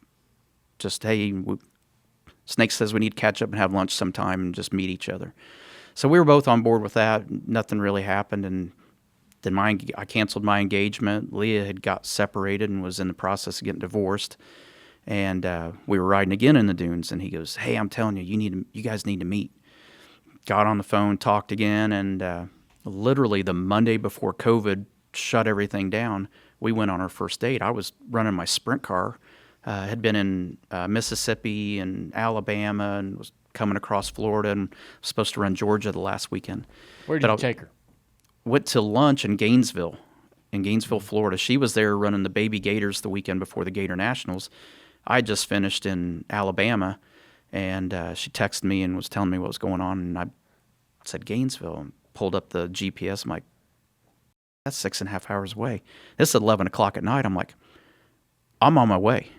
S3: Just, hey, Snake says we need to catch up and have lunch sometime and just meet each other. So we were both on board with that. Nothing really happened, and then I canceled my engagement. Leah had got separated and was in the process of getting divorced. And we were riding again in the dunes, and he goes, hey, I'm telling you, you guys need to meet. Got on the phone, talked again, and literally the Monday before COVID shut everything down, we went on our first date. I was running my sprint car, had been in Mississippi and Alabama, and was coming across Florida, and was supposed to run Georgia the last weekend.
S1: Where did you take her?
S3: Went to lunch in Gainesville, Florida. She was there running the Baby Gators the weekend before the Gator Nationals. I just finished in Alabama, and she texted me and was telling me what was going on, and I said Gainesville, and pulled up the GPS. I'm like, that's 6.5 hours away. This is 11 o'clock at night. I'm like, I'm on my way.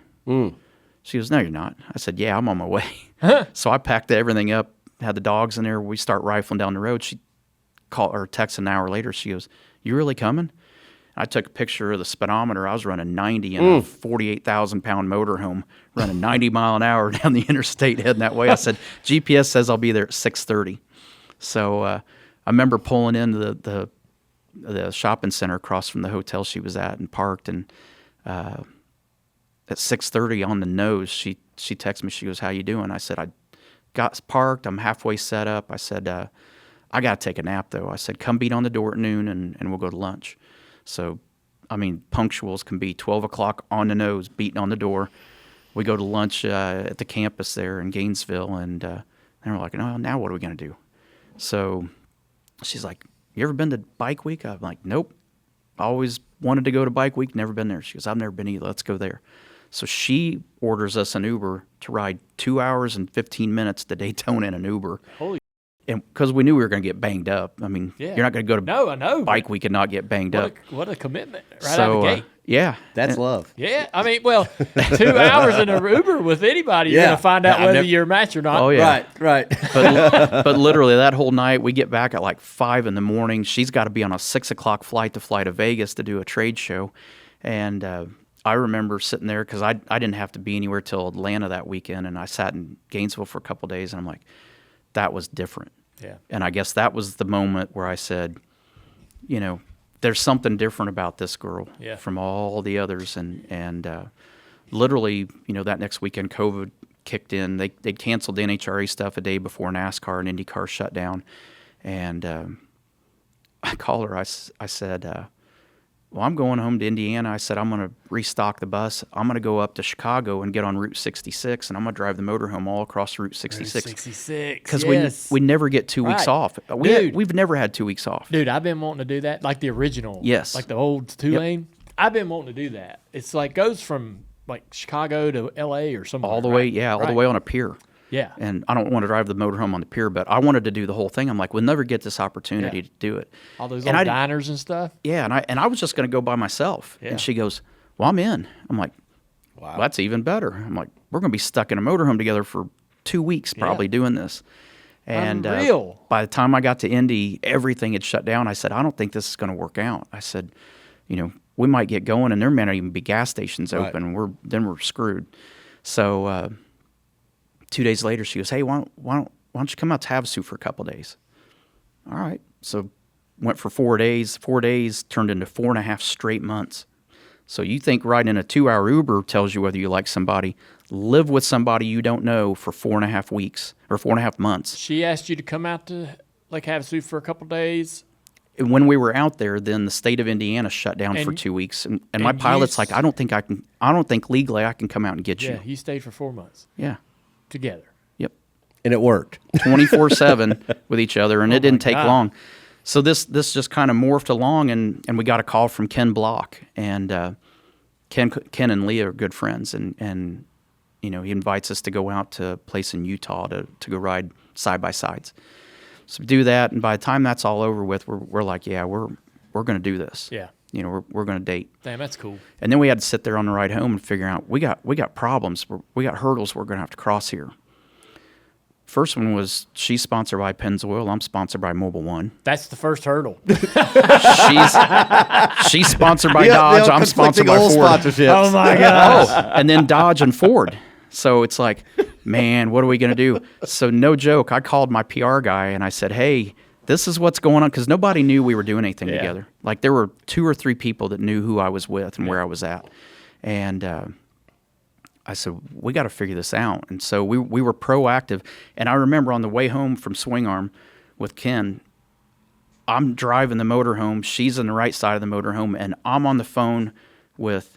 S3: She goes, no, you're not. I said, yeah, I'm on my way. So I packed everything up, had the dogs in there. We start rifling down the road. She called or texted an hour later. She goes, you really coming? I took a picture of the speedometer. I was running 90 in a 48,000-pound motorhome, running 90 mile an hour down the interstate heading that way. I said, GPS says I'll be there at 6:30. So I remember pulling into the shopping center across from the hotel she was at and parked. And at 6:30 on the nose, she texted me. She goes, how you doing? I said, I got parked. I'm halfway set up. I said, I got to take a nap, though. I said, come beat on the door at noon, and we'll go to lunch. So I mean, punctuals can be 12 o'clock on the nose, beating on the door. We go to lunch at the campus there in Gainesville, and we're like, no, now what are we going to do? So she's like, you ever been to Bike Week? I'm like, nope. Always wanted to go to Bike Week, never been there. She goes, I've never been either. Let's go there. So she orders us an Uber to ride 2 hours and 15 minutes to Daytona in an Uber.
S1: Holy.
S3: And because we knew we were going to get banged up. I mean,
S1: Yeah.
S3: you're not going to go to
S1: I know.
S3: Bike Week and not get banged up.
S1: What a commitment right out of the gate.
S3: Yeah.
S2: That's
S3: And-
S2: love.
S1: Yeah, I mean, well, 2 hours in an Uber with anybody, you're
S2: Yeah.
S1: going to find out
S3: I've
S1: whether
S3: never-
S1: you're a match or not.
S3: Oh, yeah.
S2: Right.
S3: But literally that whole night, we get back at like 5 in the morning. She's got to be on a 6 o'clock flight to fly to Vegas to do a trade show. And I remember sitting there because I didn't have to be anywhere till Atlanta that weekend. And I sat in Gainesville for a couple of days, and I'm like, that was different.
S1: Yeah.
S3: And I guess that was the moment where I said, you know, there's something different about this girl
S1: Yeah.
S3: from all the others. And literally, you know, that next weekend, COVID kicked in. They'd canceled the NHRA stuff a day before NASCAR and IndyCar shut down. And I called her. I said, well, I'm going home to Indiana. I said, I'm going to restock the bus. I'm going to go up to Chicago and get on Route 66, and I'm going to drive the motorhome all across Route 66.
S1: 66.
S3: Because
S1: yes.
S3: we never get 2 weeks
S1: Right.
S3: off.
S1: Dude.
S3: We've never had 2 weeks off.
S1: Dude, I've been wanting to do that, like the original.
S3: Yes.
S1: Like the old two-lane. I've been wanting to do that. It's like goes from like Chicago to L.A. or somewhere.
S3: All the way,
S1: right?
S3: yeah, all the
S1: Right.
S3: way on a pier.
S1: Yeah.
S3: And I don't want to drive the motorhome on the pier, but I wanted to do the whole thing. I'm like, we'll never get this opportunity
S1: Yeah.
S3: to do it.
S1: All those
S3: And
S1: little
S3: I-
S1: diners and stuff.
S3: Yeah, and I was just going to go by myself.
S1: Yeah.
S3: And she goes, well, I'm in. I'm like, wow, that's even better. I'm like, we're going to be stuck in a motorhome together for 2 weeks probably doing this. And
S1: Unreal.
S3: by the time I got to Indy, everything had shut down. I said, I don't think this is going to work out. I said, you know, we might get going, and there may not even be gas stations open, and then we're screwed. So 2 days later, she goes, hey, why don't you come out to Havasu for a couple days? All right. So went for 4 days. 4 days turned into 4.5 straight months. So you think riding in a 2-hour Uber tells you whether you like somebody. Live with somebody you don't know for 4.5 weeks or 4.5 months.
S1: She asked you to come out to Lake Havasu for a couple days.
S3: And when we were out there, then the state of Indiana shut down for
S1: And-
S3: 2 weeks. And my
S1: and
S3: pilot's
S1: you
S3: like, I don't think legally I can come out and get
S1: Yeah,
S3: you.
S1: you stayed for 4 months
S3: Yeah.
S1: together.
S3: Yep.
S2: And it worked.
S3: 24/7 with each other, and it didn't take
S1: God.
S3: long. So this just kind of morphed along, and we got a call from Ken Block, and Ken and Leah are good friends, and you know, he invites us to go out to a place in Utah to go ride side by sides. So we do that, and by the time that's all over with, we're like, yeah, we're going to do this.
S1: Yeah.
S3: You know, we're going to date.
S1: Damn, that's cool.
S3: And then we had to sit there on the ride home and figure out we got problems. We got hurdles we're going to have to cross here. First one was she's sponsored by Pennzoil. I'm sponsored by Mobile One.
S1: That's the first hurdle.
S3: She's sponsored by
S2: Yeah,
S3: Dodge.
S2: the
S3: I'm sponsored by
S2: old
S3: Ford.
S2: sponsorships.
S1: Oh my God.
S3: And then Dodge and Ford. So it's like, man, what are we going to do? So no joke, I called my PR guy and I said, hey, this is what's going on, because nobody knew we were doing anything
S1: Yeah.
S3: together. Like there were 2 or 3 people that knew who I was with and where I was at. And I said, we got to figure this out. And so we were proactive. And I remember on the way home from Swing Arm with Ken, I'm driving the motorhome. She's on the right side of the motorhome, and I'm on the phone with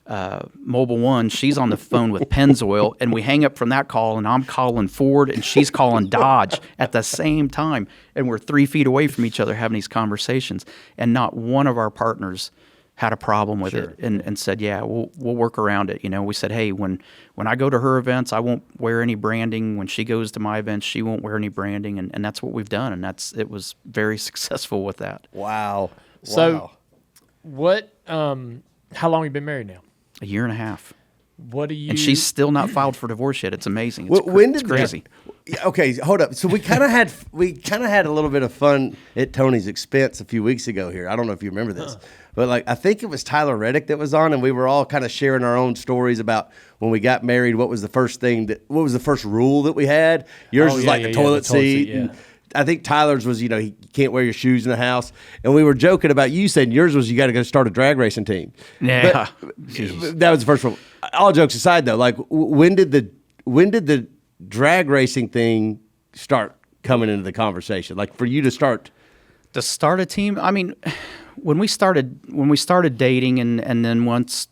S3: Mobile One. She's on the phone with Pennzoil, and we hang up from that call, and I'm calling Ford, and she's calling Dodge at the same time, and we're 3 feet away from each other having these conversations, and not one of our partners had a problem with it and said, yeah, we'll work around it. You know, we said, hey, when I go to her events, I won't wear any branding. When she goes to my events, she won't wear any branding, and that's what we've done, and it was very successful with that.
S2: Wow.
S1: So,
S2: Wow.
S1: what? How long have you been married now?
S3: 1.5 years.
S1: What do you?
S3: And she's still not filed for divorce yet. It's amazing.
S2: When
S3: It's
S2: did
S3: crazy.
S2: Yeah, okay, hold up. So we kind of had a little bit of fun at Tony's expense a few weeks ago here. I don't know if you remember this, but like I think it was Tyler Reddick that was on, and we were all kind of sharing our own stories about when we got married. What was the first rule that we had? Yours
S1: Oh,
S2: was
S1: yeah,
S2: like
S1: yeah,
S2: the
S1: yeah,
S2: toilet
S1: the toilet
S2: seat.
S1: seat,
S2: And
S1: yeah.
S2: I think Tyler's was, you can't wear your shoes in the house. And we were joking about you saying yours was you got to go start a drag racing team.
S3: Yeah.
S2: But that was the first one. All jokes aside, though, like when did the drag racing thing start coming into the conversation? Like for you to start.
S3: To start a team, I mean, when we started dating, and then once,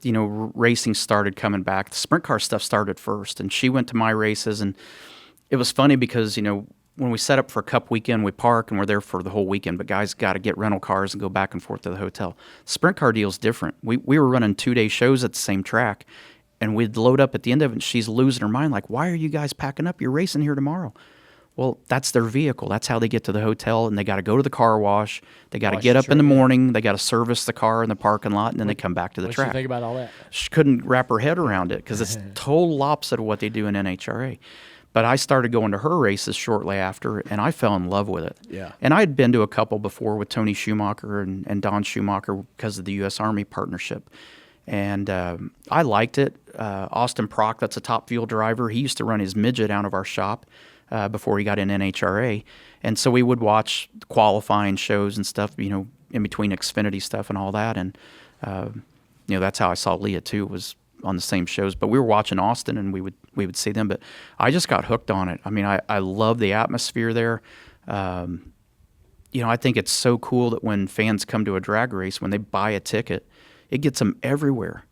S3: you know, racing started coming back, the sprint car stuff started first, and she went to my races, and it was funny because, you know, when we set up for a Cup weekend, we park and we're there for the whole weekend, but guys got to get rental cars and go back and forth to the hotel. Sprint car deal's different. We were running 2-day shows at the same track, and we'd load up at the end of it, and she's losing her mind, like, why are you guys packing up? You're racing here tomorrow. Well, that's their vehicle. That's how they get to the hotel, and they got to go to the car wash. They got to get up in the morning. They got to service the car in the parking lot, and then they come back to the track.
S1: What do you think about all that?
S3: She couldn't wrap her head around it because it's total opposite of what they do in NHRA. But I started going to her races shortly after, and I fell in love with it.
S2: Yeah.
S3: And I had been to a couple before with Tony Schumacher and Don Schumacher because of the U.S. Army partnership. And I liked it. Austin Prock, that's a top fuel driver. He used to run his midget out of our shop before he got in NHRA. And so we would watch qualifying shows and stuff, you know, in between Xfinity stuff and all that. And, you know, that's how I saw Leah, too, was on the same shows. But we were watching Austin, and we would see them. But I just got hooked on it. I mean, I love the atmosphere there. You know, I think it's so cool that when fans come to a drag race, when they buy a ticket, it gets them everywhere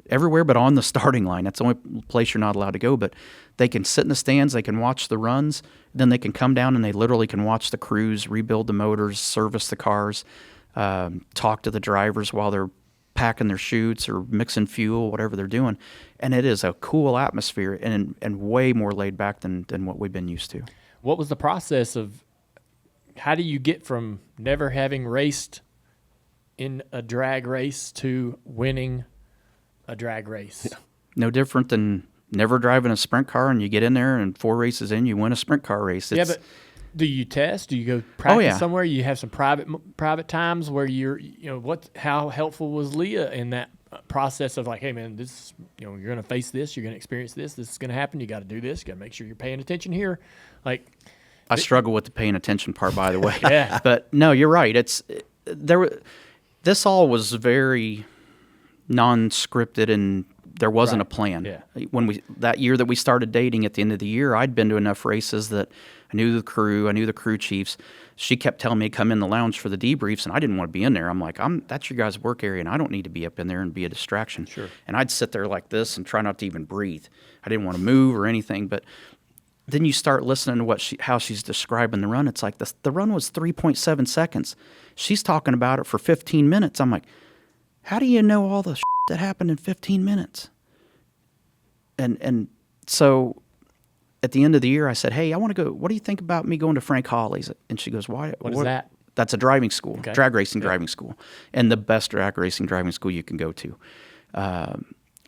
S3: but on the starting line. That's the only place you're not allowed to go. But they can sit in the stands, they can watch the runs, then they can come down and they literally can watch the crews rebuild the motors, service the cars, talk to the drivers while they're packing their chutes or mixing fuel, whatever they're doing. And it is a cool atmosphere and way more laid back than what we've been used to.
S1: What was the process of, how do you get from never having raced in a drag race to winning a drag race?
S3: Yeah. No different than never driving a sprint car, and you get in there and 4 races in, you win a sprint car race.
S1: Yeah, but do you test? Do you go practice somewhere? You have some private times where you're, you know, how helpful was Leah in that process of like, hey man, this, you know, you're going to face this, you're going to experience this, this is going to happen, you got to do this, you got to make sure you're paying attention here. Like,
S3: I struggle with the paying attention part, by the way.
S1: Yeah.
S3: But no, you're right. This all was very non-scripted, and there wasn't a plan.
S1: Yeah.
S3: When that year that we started dating at the end of the year, I'd been to enough races that I knew the crew chiefs. She kept telling me to come in the lounge for the debriefs, and I didn't want to be in there. I'm like, that's your guys' work area, and I don't need to be up in there and be a distraction.
S1: Sure.
S3: And I'd sit there like this and try not to even breathe. I didn't want to move or anything, but then you start listening to how she's describing the run. It's like the run was 3.7 seconds. She's talking about it for 15 minutes. I'm like, how do you know all the that happened in 15 minutes? And so at the end of the year, I said, hey, I want to go. What do you think about me going to Frank Hawley's? And she goes, why?
S1: What is that?
S3: That's a driving school,
S1: Okay.
S3: drag racing driving school, and the best drag racing driving school you can go to.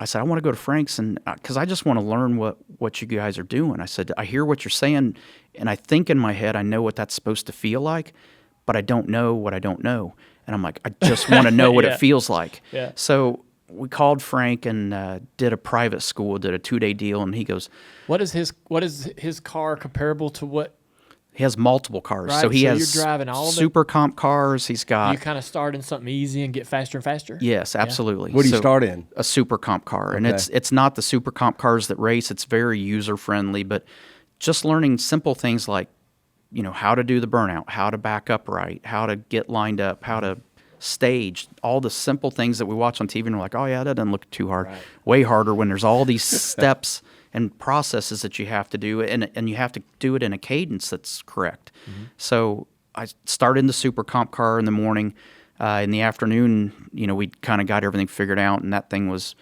S3: I said, I want to go to Frank's, and because I just want to learn what you guys are doing. I said, I hear what you're saying, and I think in my head I know what that's supposed to feel like, but I don't know what I don't know. And I'm like, I just want to know what it feels like.
S1: Yeah.
S3: So we called Frank and did a private school, did a 2-day deal, and he goes,
S1: What is his car comparable to what?
S3: He has multiple cars.
S1: Right,
S3: So he
S1: so
S3: has
S1: you're driving all of it?
S3: super comp cars. He's got...
S1: You kind of start in something easy and get faster and faster?
S3: Yes, absolutely.
S2: What do you start in?
S3: A super comp car. And
S2: Okay.
S3: it's not the super comp cars that race. It's very user-friendly, but just learning simple things like, you know, how to do the burnout, how to back up right, how to get lined up, how to stage, all the simple things that we watch on TV and we're like, oh yeah, that doesn't look too hard.
S1: Right.
S3: Way harder when there's all these steps and processes that you have to do, and you have to do it in a cadence that's correct. Mm-hmm. So I started in the super comp car in the morning. In the afternoon, you know, we kind of got everything figured out, and that thing was,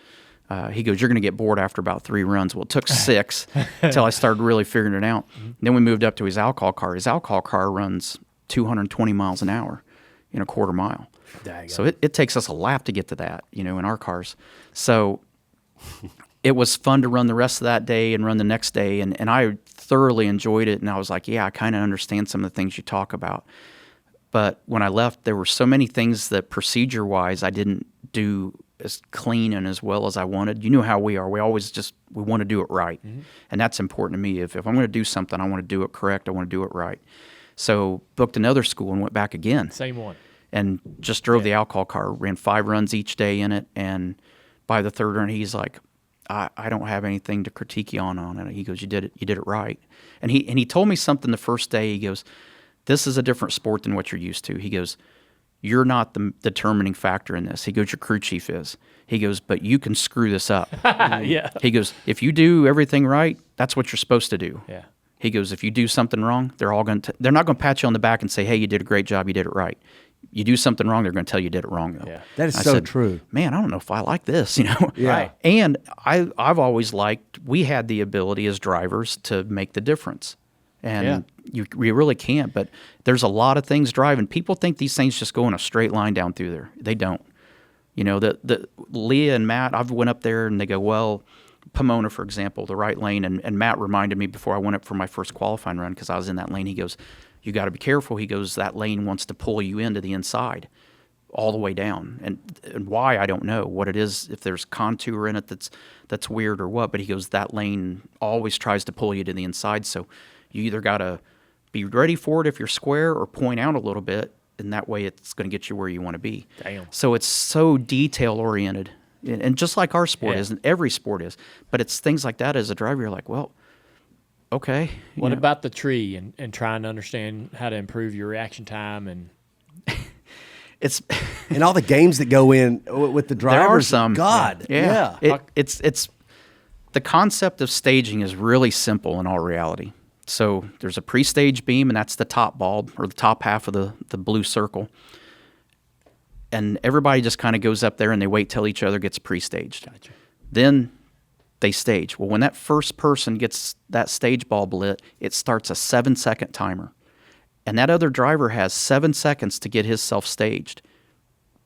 S3: he goes, you're going to get bored after about 3 runs. Well, it took 6 until I started really figuring it out. Mm-hmm. Then we moved up to his alcohol car. His alcohol car runs 220 miles an hour in a quarter mile. So it takes us a lap to get to that, you know, in our cars. So it was fun to run the rest of that day and run the next day, and I thoroughly enjoyed it, and I was like, yeah, I kind of understand some of the things you talk about. But when I left, there were so many things that procedure-wise I didn't do as clean and as well as I wanted. You know how we are. We always we want to do it right, mm-hmm. and that's important to me. If I'm going to do something, I want to do it correct. I want to do it right. So booked another school and went back again.
S1: Same one.
S3: And just drove the alcohol car, ran 5 runs each day in it, and by the 3rd run, he's like, I don't have anything to critique you on it. He goes, you did it right. And he told me something the first day. He goes, this is a different sport than what you're used to. He goes, you're not the determining factor in this. He goes, your crew chief is. He goes, but you can screw this up.
S1: Yeah.
S3: He goes, if you do everything right, that's what you're supposed to do.
S1: Yeah.
S3: He goes, if you do something wrong, they're not going to pat you on the back and say, hey, you did a great job, you did it right. You do something wrong, they're going to tell you did it wrong, though.
S1: Yeah.
S2: That is
S3: I
S2: so
S3: said,
S2: true.
S3: Man, I don't know if I like this, you know.
S2: Yeah. Right.
S3: And I've always liked, we had the ability as drivers to make the difference. And you really can't, but there's a lot of things driving. People think these things just go in a straight line down through there. They don't. You know, the Leah and Matt, I've went up there and they go, well, Pomona, for example, the right lane, and Matt reminded me before I went up for my first qualifying run, because I was in that lane, he goes, you got to be careful. He goes, that lane wants to pull you into the inside all the way down. And why, I don't know what it is, if there's contour in it that's weird or what, but he goes, that lane always tries to pull you to the inside, so you either got to be ready for it if you're square or point out a little bit, and that way it's going to get you where you want to be.
S1: Damn.
S3: So it's so detail-oriented, and just like our sport is, and every sport is, but it's things like that as a driver, you're like, well, okay.
S1: What about the tree and trying to understand how to improve your reaction time and
S3: it's
S2: and all the games that go in with the drivers.
S3: There are some.
S2: God, yeah.
S3: It's the concept of staging is really simple in all reality. So there's a pre-stage beam, and that's the top bulb or the top half of the blue circle. And everybody just kind of goes up there and they wait till each other gets pre-staged.
S1: Gotcha.
S3: Then they stage. Well, when that first person gets that stage bulb lit, it starts a 7-second timer. And that other driver has 7 seconds to get himself staged.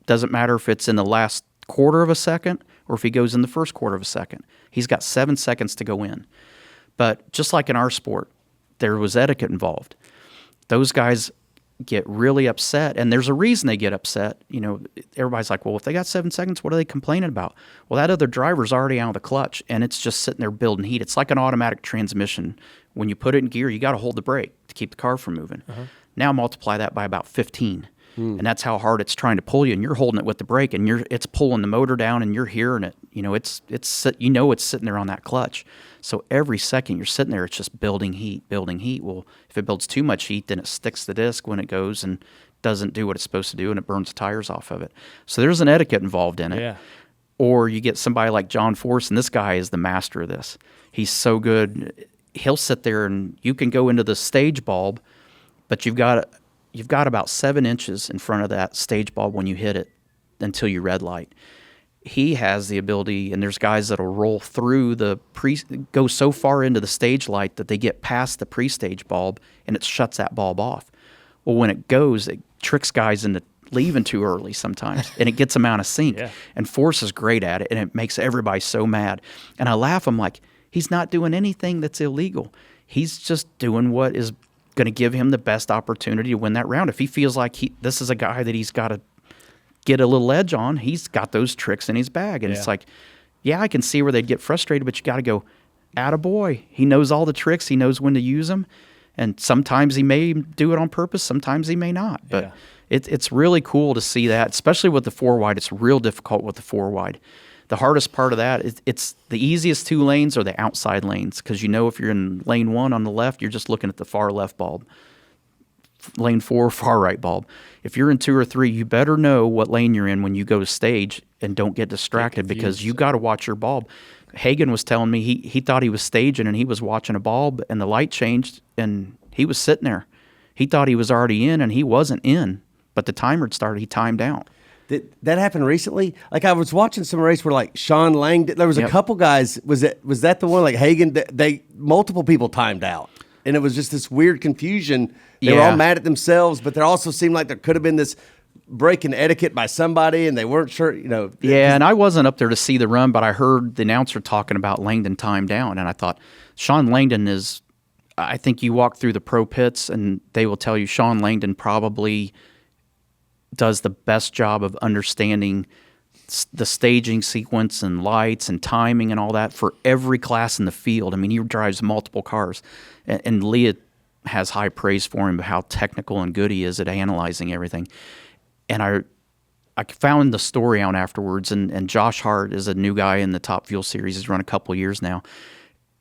S3: Doesn't matter if it's in the last quarter of a second or if he goes in the first quarter of a second. He's got 7 seconds to go in. But just like in our sport, there was etiquette involved. Those guys get really upset, and there's a reason they get upset. You know, everybody's like, well, if they got 7 seconds, what are they complaining about? Well, that other driver's already out of the clutch, and it's just sitting there building heat. It's like an automatic transmission. When you put it in gear, you got to hold the brake to keep the car from moving. Now multiply that by about 15. And that's how hard it's trying to pull you, and you're holding it with the brake, and it's pulling the motor down, and you're hearing it. You know, it's sitting there on that clutch. So every second you're sitting there, it's just building heat, building heat. Well, if it builds too much heat, then it sticks the disc when it goes and doesn't do what it's supposed to do, and it burns the tires off of it. So there's an etiquette involved in it.
S1: Yeah.
S3: Or you get somebody like John Force, and this guy is the master of this. He's so good. He'll sit there, and you can go into the stage bulb, but you've got about 7 inches in front of that stage bulb when you hit it until you red light. He has the ability, and there's guys that'll roll through go so far into the stage light that they get past the pre-stage bulb, and it shuts that bulb off. Well, when it goes, it tricks guys into leaving too early sometimes, and it gets them out of sync.
S1: Yeah.
S3: And Force is great at it, and it makes everybody so mad. And I laugh. I'm like, he's not doing anything that's illegal. He's just doing what is going to give him the best opportunity to win that round. If he feels like this is a guy that he's got to get a little edge on, he's got those tricks in his bag. And it's like, yeah, I can see where they'd get frustrated, but you got to go, attaboy. He knows all the tricks. He knows when to use them. And sometimes he may do it on purpose. Sometimes he may not. But it's really cool to see that, especially with the 4-wide. It's real difficult with the 4-wide. The hardest part of that is it's the easiest 2 lanes are the outside lanes, because you know if you're in lane 1 on the left, you're just looking at the far left bulb. Lane 4, far right bulb. If you're in 2 or 3, you better know what lane you're in when you go to stage, and don't get distracted, because you got to watch your bulb. Hagen was telling me he thought he was staging, and he was watching a bulb, and the light changed, and he was sitting there. He thought he was already in, and he wasn't in, but the timer had started. He timed out.
S2: That happened recently? Like, I was watching some race where, like, Sean Langdon, there was a couple guys, was that the one, like Hagen, multiple people timed out, and it was just this weird confusion. They were all mad at themselves, but there also seemed like there could have been this breaking etiquette by somebody, and they weren't sure, you know.
S3: Yeah, and I wasn't up there to see the run, but I heard the announcer talking about Langdon timed down, and I thought, Sean Langdon is, I think you walk through the pro pits, and they will tell you Sean Langdon probably does the best job of understanding the staging sequence and lights and timing and all that for every class in the field. I mean, he drives multiple cars, and Leah has high praise for him, how technical and good he is at analyzing everything. And I found the story out afterwards, and Josh Hart is a new guy in the Top Fuel Series. He's run a couple of years now,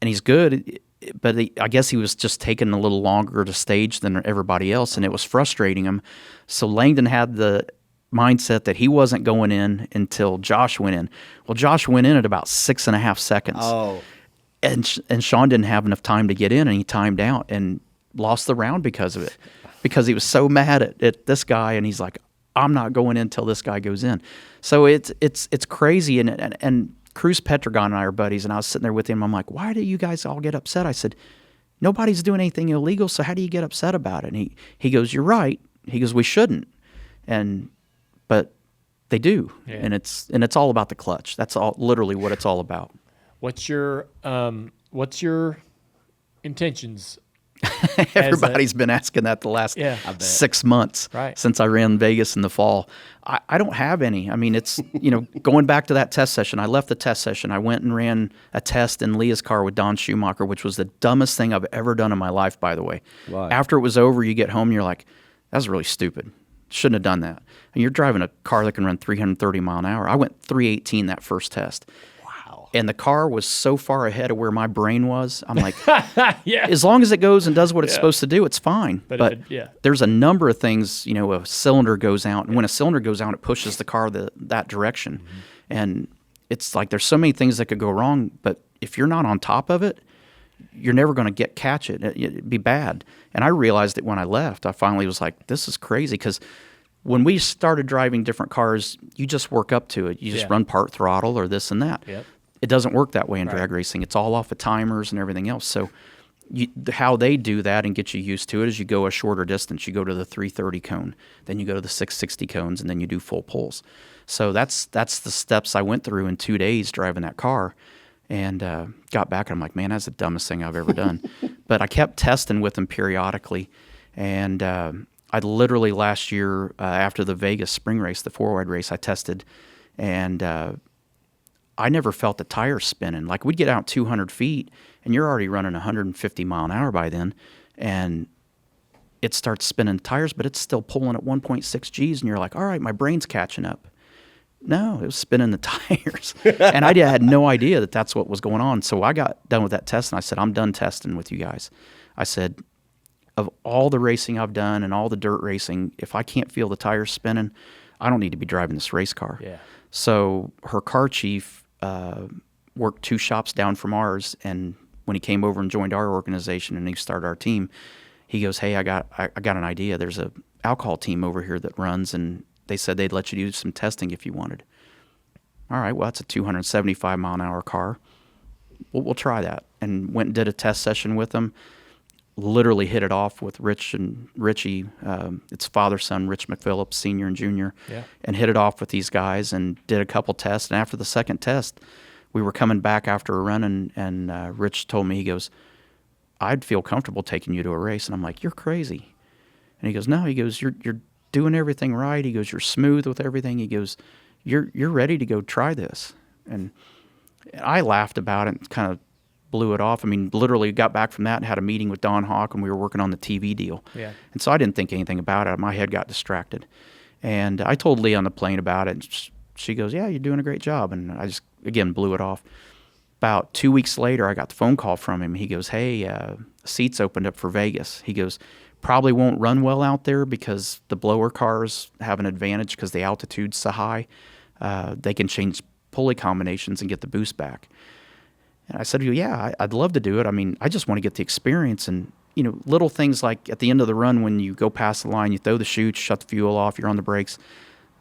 S3: and he's good, but I guess he was just taking a little longer to stage than everybody else, and it was frustrating him. So Langdon had the mindset that he wasn't going in until Josh went in. Well, Josh went in at about 6.5 seconds.
S2: Oh.
S3: And Sean didn't have enough time to get in, and he timed out and lost the round because of it, because he was so mad at this guy, and he's like, I'm not going in until this guy goes in. So it's crazy, and Cruz Petragon and I are buddies, and I was sitting there with him. I'm like, why do you guys all get upset? I said, nobody's doing anything illegal, so how do you get upset about it? And he goes, you're right. He goes, we shouldn't, but they do, and it's all about the clutch. That's all, literally what it's all about.
S1: What's your intentions?
S3: Everybody's been asking that the last 6 months since I ran Vegas in the fall. I don't have any. I mean, it's, going back to that test session. I left the test session. I went and ran a test in Leah's car with Don Schumacher, which was the dumbest thing I've ever done in my life, by the way.
S2: Why?
S3: After it was over, you get home and you're like, that was really stupid. Shouldn't have done that. And you're driving a car that can run 330 mile an hour. I went 318 that first test. And the car was so far ahead of where my brain was. I'm like, as long as it goes and does what it's supposed to do, it's fine. But there's a number of things, a cylinder goes out. And when a cylinder goes out, it pushes the car that direction. Mm-hmm. And it's like there's so many things that could go wrong. But if you're not on top of it, you're never going to catch it. It'd be bad. And I realized it when I left. I finally was like, this is crazy. Because when we started driving different cars, you just work up to it. You just run part throttle or this and that. Yep. It doesn't work that way in drag racing. It's all off of timers and everything else. So how they do that and get you used to it is you go a shorter distance. You go to the 330 cone, then you go to the 660 cones, and then you do full pulls. So that's the steps I went through in 2 days driving that car, and got back and I'm like, man, that's the dumbest thing I've ever done. But I kept testing with them periodically, and I literally last year after the Vegas spring race, the 4-wide race, I tested, and I never felt the tires spinning. Like we'd get out 200 feet and you're already running 150 mile an hour by then, and it starts spinning the tires, but it's still pulling at 1.6 Gs, and you're like, all right, my brain's catching up. No, it was spinning the tires. And I had no idea that that's what was going on. So I got done with that test and I said, I'm done testing with you guys. I said, of all the racing I've done and all the dirt racing, if I can't feel the tires spinning, I don't need to be driving this race car. Yeah. So her car chief worked 2 shops down from ours, and when he came over and joined our organization and he started our team, he goes, hey, I got an idea. There's a alcohol team over here that runs, and they said they'd let you do some testing if you wanted. All right, well, that's a 275 mile an hour car. We'll try that. And went and did a test session with them. Literally hit it off with Rich and Richie, it's father-son, Rich McPhillips, senior and junior, and hit it off with these guys and did a couple tests. And after the second test, we were coming back after a run, and Rich told me, he goes, I'd feel comfortable taking you to a race. And I'm like, you're crazy. And he goes, no, he goes, you're doing everything right. He goes, you're smooth with everything. He goes, you're ready to go try this. And I laughed about it and kind of blew it off. I mean, literally got back from that and had a meeting with Don Hawk, and we were working on the TV deal. Yeah. And so I didn't think anything about it. My head got distracted. And I told Leah on the plane about it. And she goes, yeah, you're doing a great job. And I just, again, blew it off. About 2 weeks later, I got the phone call from him. He goes, hey, seats opened up for Vegas. He goes, probably won't run well out there because the blower cars have an advantage because the altitude's so high. They can change pulley combinations and get the boost back. And I said, yeah, I'd love to do it. I mean, I just want to get the experience, and, little things like at the end of the run when you go past the line, you throw the chute, shut the fuel off, you're on the brakes.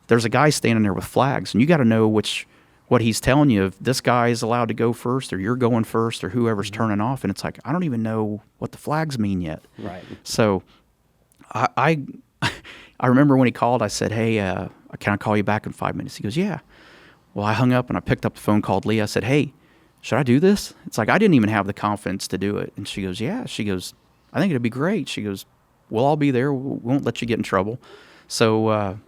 S3: There's a guy standing there with flags, and you got to know what he's telling you. If this guy is allowed to go first, or you're going first, or whoever's turning off, and it's like, I don't even know what the flags mean yet. Right. So I remember when he called, I said, hey, can I call you back in 5 minutes? He goes, yeah. Well, I hung up and I picked up the phone, called Leah. I said, hey, should I do this? It's like, I didn't even have the confidence to do it. And she goes, yeah. She goes, I think it'd be great. She goes, we'll all be there. We won't let you get in trouble. So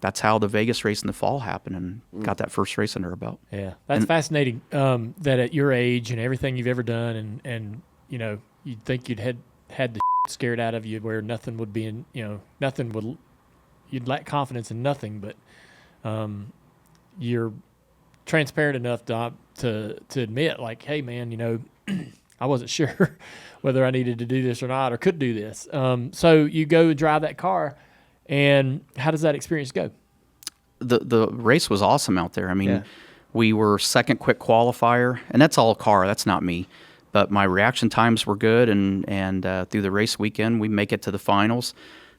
S3: that's how the Vegas race in the fall happened, and got that first race under her belt. Yeah,
S1: that's fascinating that at your age and everything you've ever done, and you'd think you'd had the scared out of you where nothing would be in, nothing would, you'd lack confidence in nothing, but you're transparent enough to admit, like, hey man, I wasn't sure whether I needed to do this or not, or could do this. So you go drive that car, and how does that experience go?
S3: the race was awesome out there. I mean,
S2: Yeah.
S3: we were second quick qualifier, and that's all car. That's not me. But my reaction times were good, and through the race weekend, we make it to the finals.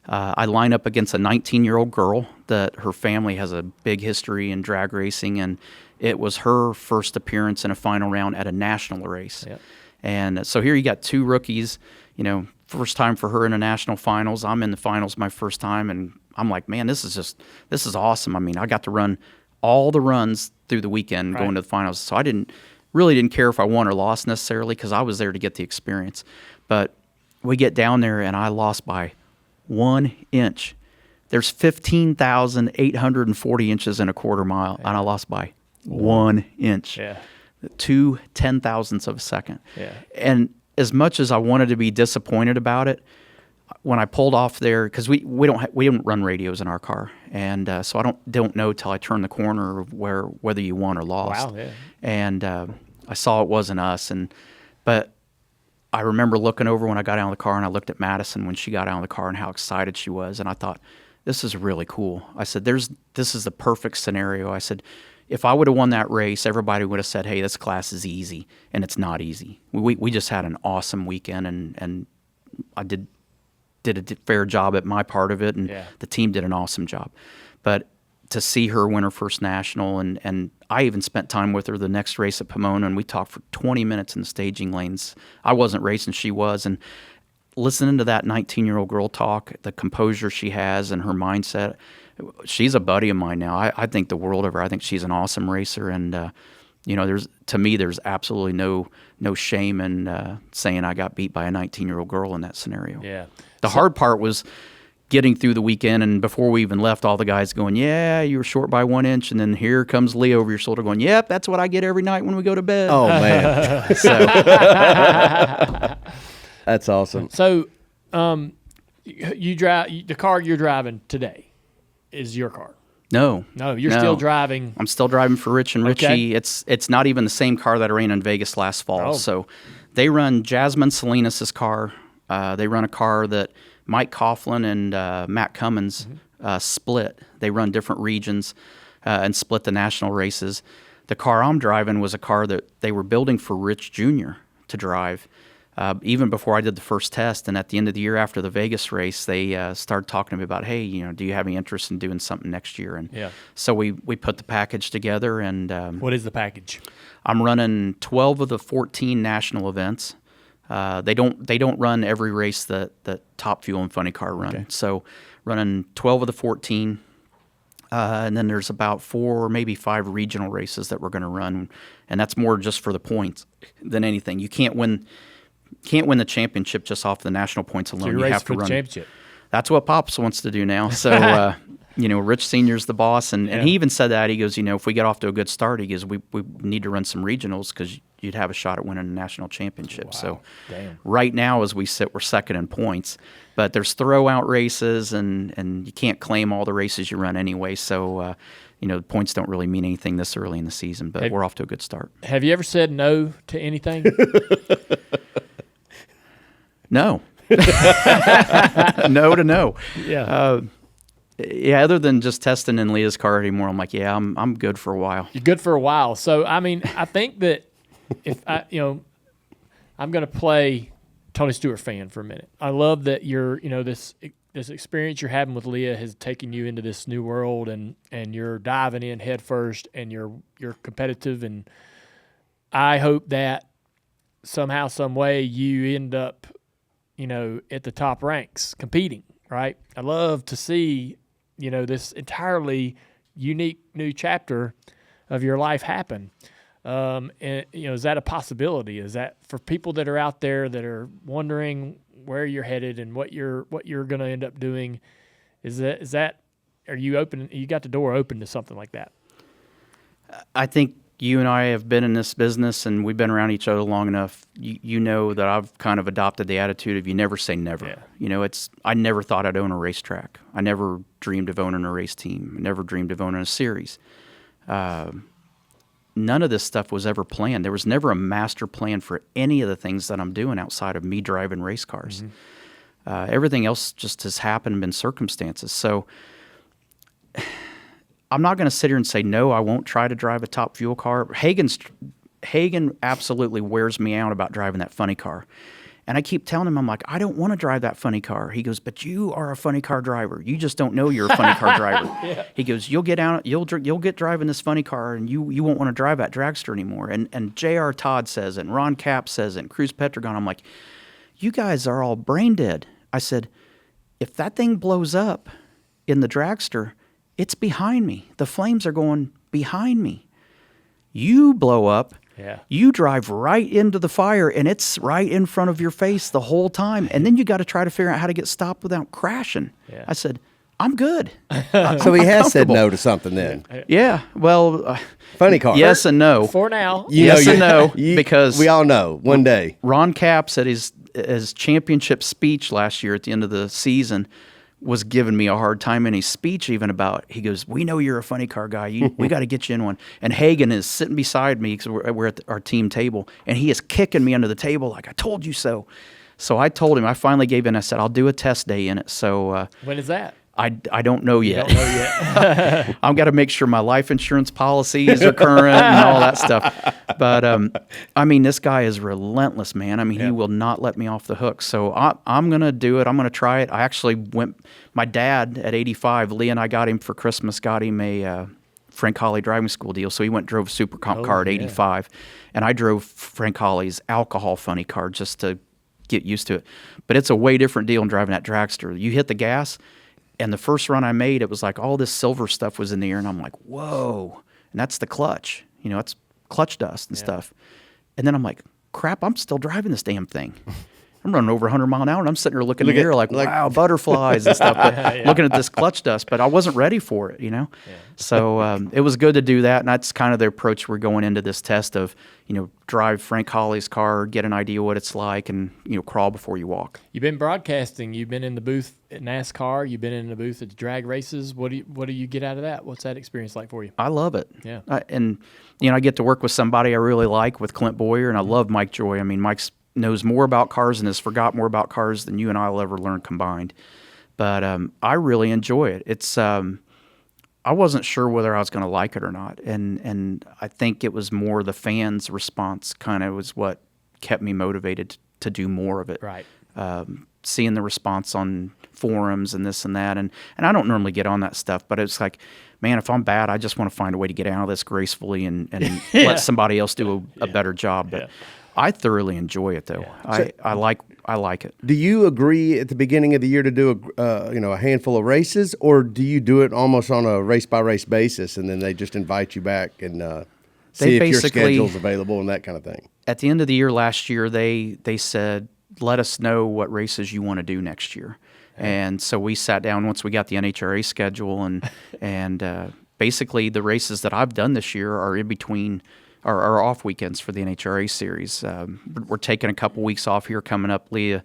S3: I line up against a 19-year-old girl that her family has a big history in drag racing, and it was her first appearance in a final round at a national race.
S1: Yep.
S3: And so here you got two rookies, first time for her in a national finals. I'm in the finals my first time, and I'm like, man, this is awesome. I mean, I got to run all the runs through the weekend going to the finals. So I really didn't care if I won or lost necessarily, because I was there to get the experience. But we get down there, and I lost by 1 inch. There's 15,840 inches in a quarter mile, and I lost by 1 inch.
S1: Yeah.
S3: 2 10,000ths of a second.
S1: Yeah.
S3: And as much as I wanted to be disappointed about it, when I pulled off there, because we don't run radios in our car, and so I don't know till I turn the corner whether you won or lost.
S1: Wow, yeah.
S3: And I saw it wasn't us, but I remember looking over when I got out of the car, and I looked at Madison when she got out of the car and how excited she was, and I thought, this is really cool. I said, this is the perfect scenario. I said, if I would have won that race, everybody would have said, hey, this class is easy, and it's not easy. We just had an awesome weekend, and I did a fair job at my part of it, and the team did an awesome job. But to see her win her first national, and I even spent time with her the next race at Pomona, and we talked for 20 minutes in the staging lanes. I wasn't racing, she was, and listening to that 19-year-old girl talk, the composure she has and her mindset, she's a buddy of mine now. I think the world of her. I think she's an awesome racer, and there's absolutely no shame in saying I got beat by a 19-year-old girl in that scenario.
S1: Yeah.
S3: The hard part was getting through the weekend, and before we even left, all the guys going, yeah, you were short by 1 inch, and then here comes Leah over your shoulder going, yep, that's what I get every night when we go to bed.
S2: Oh, man.
S3: So
S2: That's awesome.
S1: So, you drive the car you're driving today is your car.
S3: No,
S1: You're still driving.
S3: I'm still driving for Rich and Richie.
S1: Okay.
S3: It's not even the same car that I ran in Vegas last fall.
S1: Oh.
S3: So they run Jasmine Salinas' car. They run a car that Mike Coughlin and Matt Cummins split. They run different regions and split the national races. The car I'm driving was a car that they were building for Rich Jr. to drive. Even before I did the first test, and at the end of the year after the Vegas race, they started talking to me about, hey, do you have any interest in doing something next year? And so we put the package together. And
S1: What is the package?
S3: I'm running 12 of the 14 national events. They don't run every race that Top Fuel and Funny Car run. Okay. So running 12 of the 14. And then there's about 4, maybe 5 regional races that we're going to run, and that's more just for the points than anything. You can't win the championship just off the national points alone.
S1: So
S3: you
S1: race
S3: have to
S1: for
S3: run.
S1: the championship.
S3: That's what Pops wants to do now. So, Rich Senior's the boss, and he even said that. He goes, if we get off to a good start, he goes, we need to run some regionals because you'd have a shot at winning a national championship.
S1: Wow.
S3: So,
S1: Damn.
S3: right now as we sit, we're second in points, but there's throw-out races, and you can't claim all the races you run anyway. So, the points don't really mean anything this early in the season, but we're off to a good start.
S1: Have you ever said no to anything?
S3: No. No to no.
S1: Yeah.
S3: Other than just testing in Leah's car anymore, I'm like, I'm good for a while.
S1: You're good for a while. So, I mean, I think that if I'm going to play Tony Stewart fan for a minute. I love that you're, this experience you're having with Leah has taken you into this new world, and you're diving in head first, and you're competitive, and I hope that somehow, some way you end up, at the top ranks competing, right? I love to see, this entirely unique new chapter of your life happen. And is that a possibility? Is that for people that are out there that are wondering where you're headed and what you're going to end up doing? Are you open? You got the door open to something like that?
S3: I think you and I have been in this business, and we've been around each other long enough. You know that I've kind of adopted the attitude of you never say never. Yeah. I never thought I'd own a racetrack. I never dreamed of owning a race team. I never dreamed of owning a series. None of this stuff was ever planned. There was never a master plan for any of the things that I'm doing outside of me driving race cars. Mm-hmm. Everything else just has happened and been circumstances. So I'm not going to sit here and say, no, I won't try to drive a top fuel car. Hagan absolutely wears me out about driving that funny car. And I keep telling him, I'm like, I don't want to drive that funny car. He goes, but you are a funny car driver. You just don't know you're a funny car driver. Yeah. He goes, you'll get driving this funny car, and you won't want to drive that dragster anymore. And J.R. Todd says it, and Ron Cap says it, and Cruz Petragon. I'm like, you guys are all brain dead. I said, if that thing blows up in the dragster, it's behind me. The flames are going behind me. You blow up. Yeah. You drive right into the fire, and it's right in front of your face the whole time. And then you got to try to figure out how to get stopped without crashing. Yeah. I said, I'm good.
S2: So he has said no to something then.
S3: Yeah. Well,
S2: funny car.
S3: Yes and no.
S1: For now.
S3: Yes and no, because
S2: we all know one day.
S3: Ron Capps at his championship speech last year at the end of the season was giving me a hard time in his speech, even about, he goes, we know you're a funny car guy. We got to get you in one. And Hagan is sitting beside me because we're at our team table, and he is kicking me under the table like, I told you so. So I told him, I finally gave in. I said, I'll do a test day in it. So
S1: when is that?
S3: I don't know yet.
S1: You don't know yet.
S3: I've got to make sure my life insurance policies are current and all that stuff. But, I mean, this guy is relentless, man. I mean, he will not let me off the hook. So I'm going to do it. I'm going to try it. I actually my dad at 85, Leah and I got him for Christmas, got him a Frank Holly driving school deal. So he went and drove a Super Comp car at 85. And I drove Frank Holly's alcohol funny car just to get used to it. But it's a way different deal than driving that dragster. You hit the gas. And the first run I made, it was like all this silver stuff was in the air, and I'm like, whoa. And that's the clutch. You know, it's clutch dust and stuff. And then I'm like, crap, I'm still driving this damn thing. I'm running over 100 mile an hour, and I'm sitting there looking in the air like, wow, butterflies and stuff, but looking at this clutch dust. But I wasn't ready for it, you know? Yeah. So it was good to do that, and that's kind of the approach we're going into this test of, you know, drive Frank Holly's car, get an idea what it's like, and, you know, crawl before you walk.
S1: You've been broadcasting. You've been in the booth at NASCAR. You've been in the booth at the drag races. What do you get out of that? What's that experience like for you?
S3: I love it.
S1: Yeah.
S3: And, you know, I get to work with somebody I really like with Clint Boyer, and I love Mike Joy. I mean, Mike's knows more about cars and has forgot more about cars than you and I will ever learn combined. But I really enjoy it. It's I wasn't sure whether I was going to like it or not, and I think it was more the fans' response kind of was what kept me motivated to do more of it.
S1: Right.
S3: Seeing the response on forums and this and that, and I don't normally get on that stuff, but it's like, man, if I'm bad, I just want to find a way to get out of this gracefully and let somebody else do a better job. But I thoroughly enjoy it, though. Yeah. I like it.
S2: Do you agree at the beginning of the year to do a handful of races, or do you do it almost on a race by race basis, and then they just invite you back and see if your schedule's available and that kind of thing?
S3: At the end of the year last year, they said, let us know what races you want to do next year. And so we sat down once we got the NHRA schedule, and basically the races that I've done this year are in between our off weekends for the NHRA series. We're taking a couple weeks off here coming up. Leah,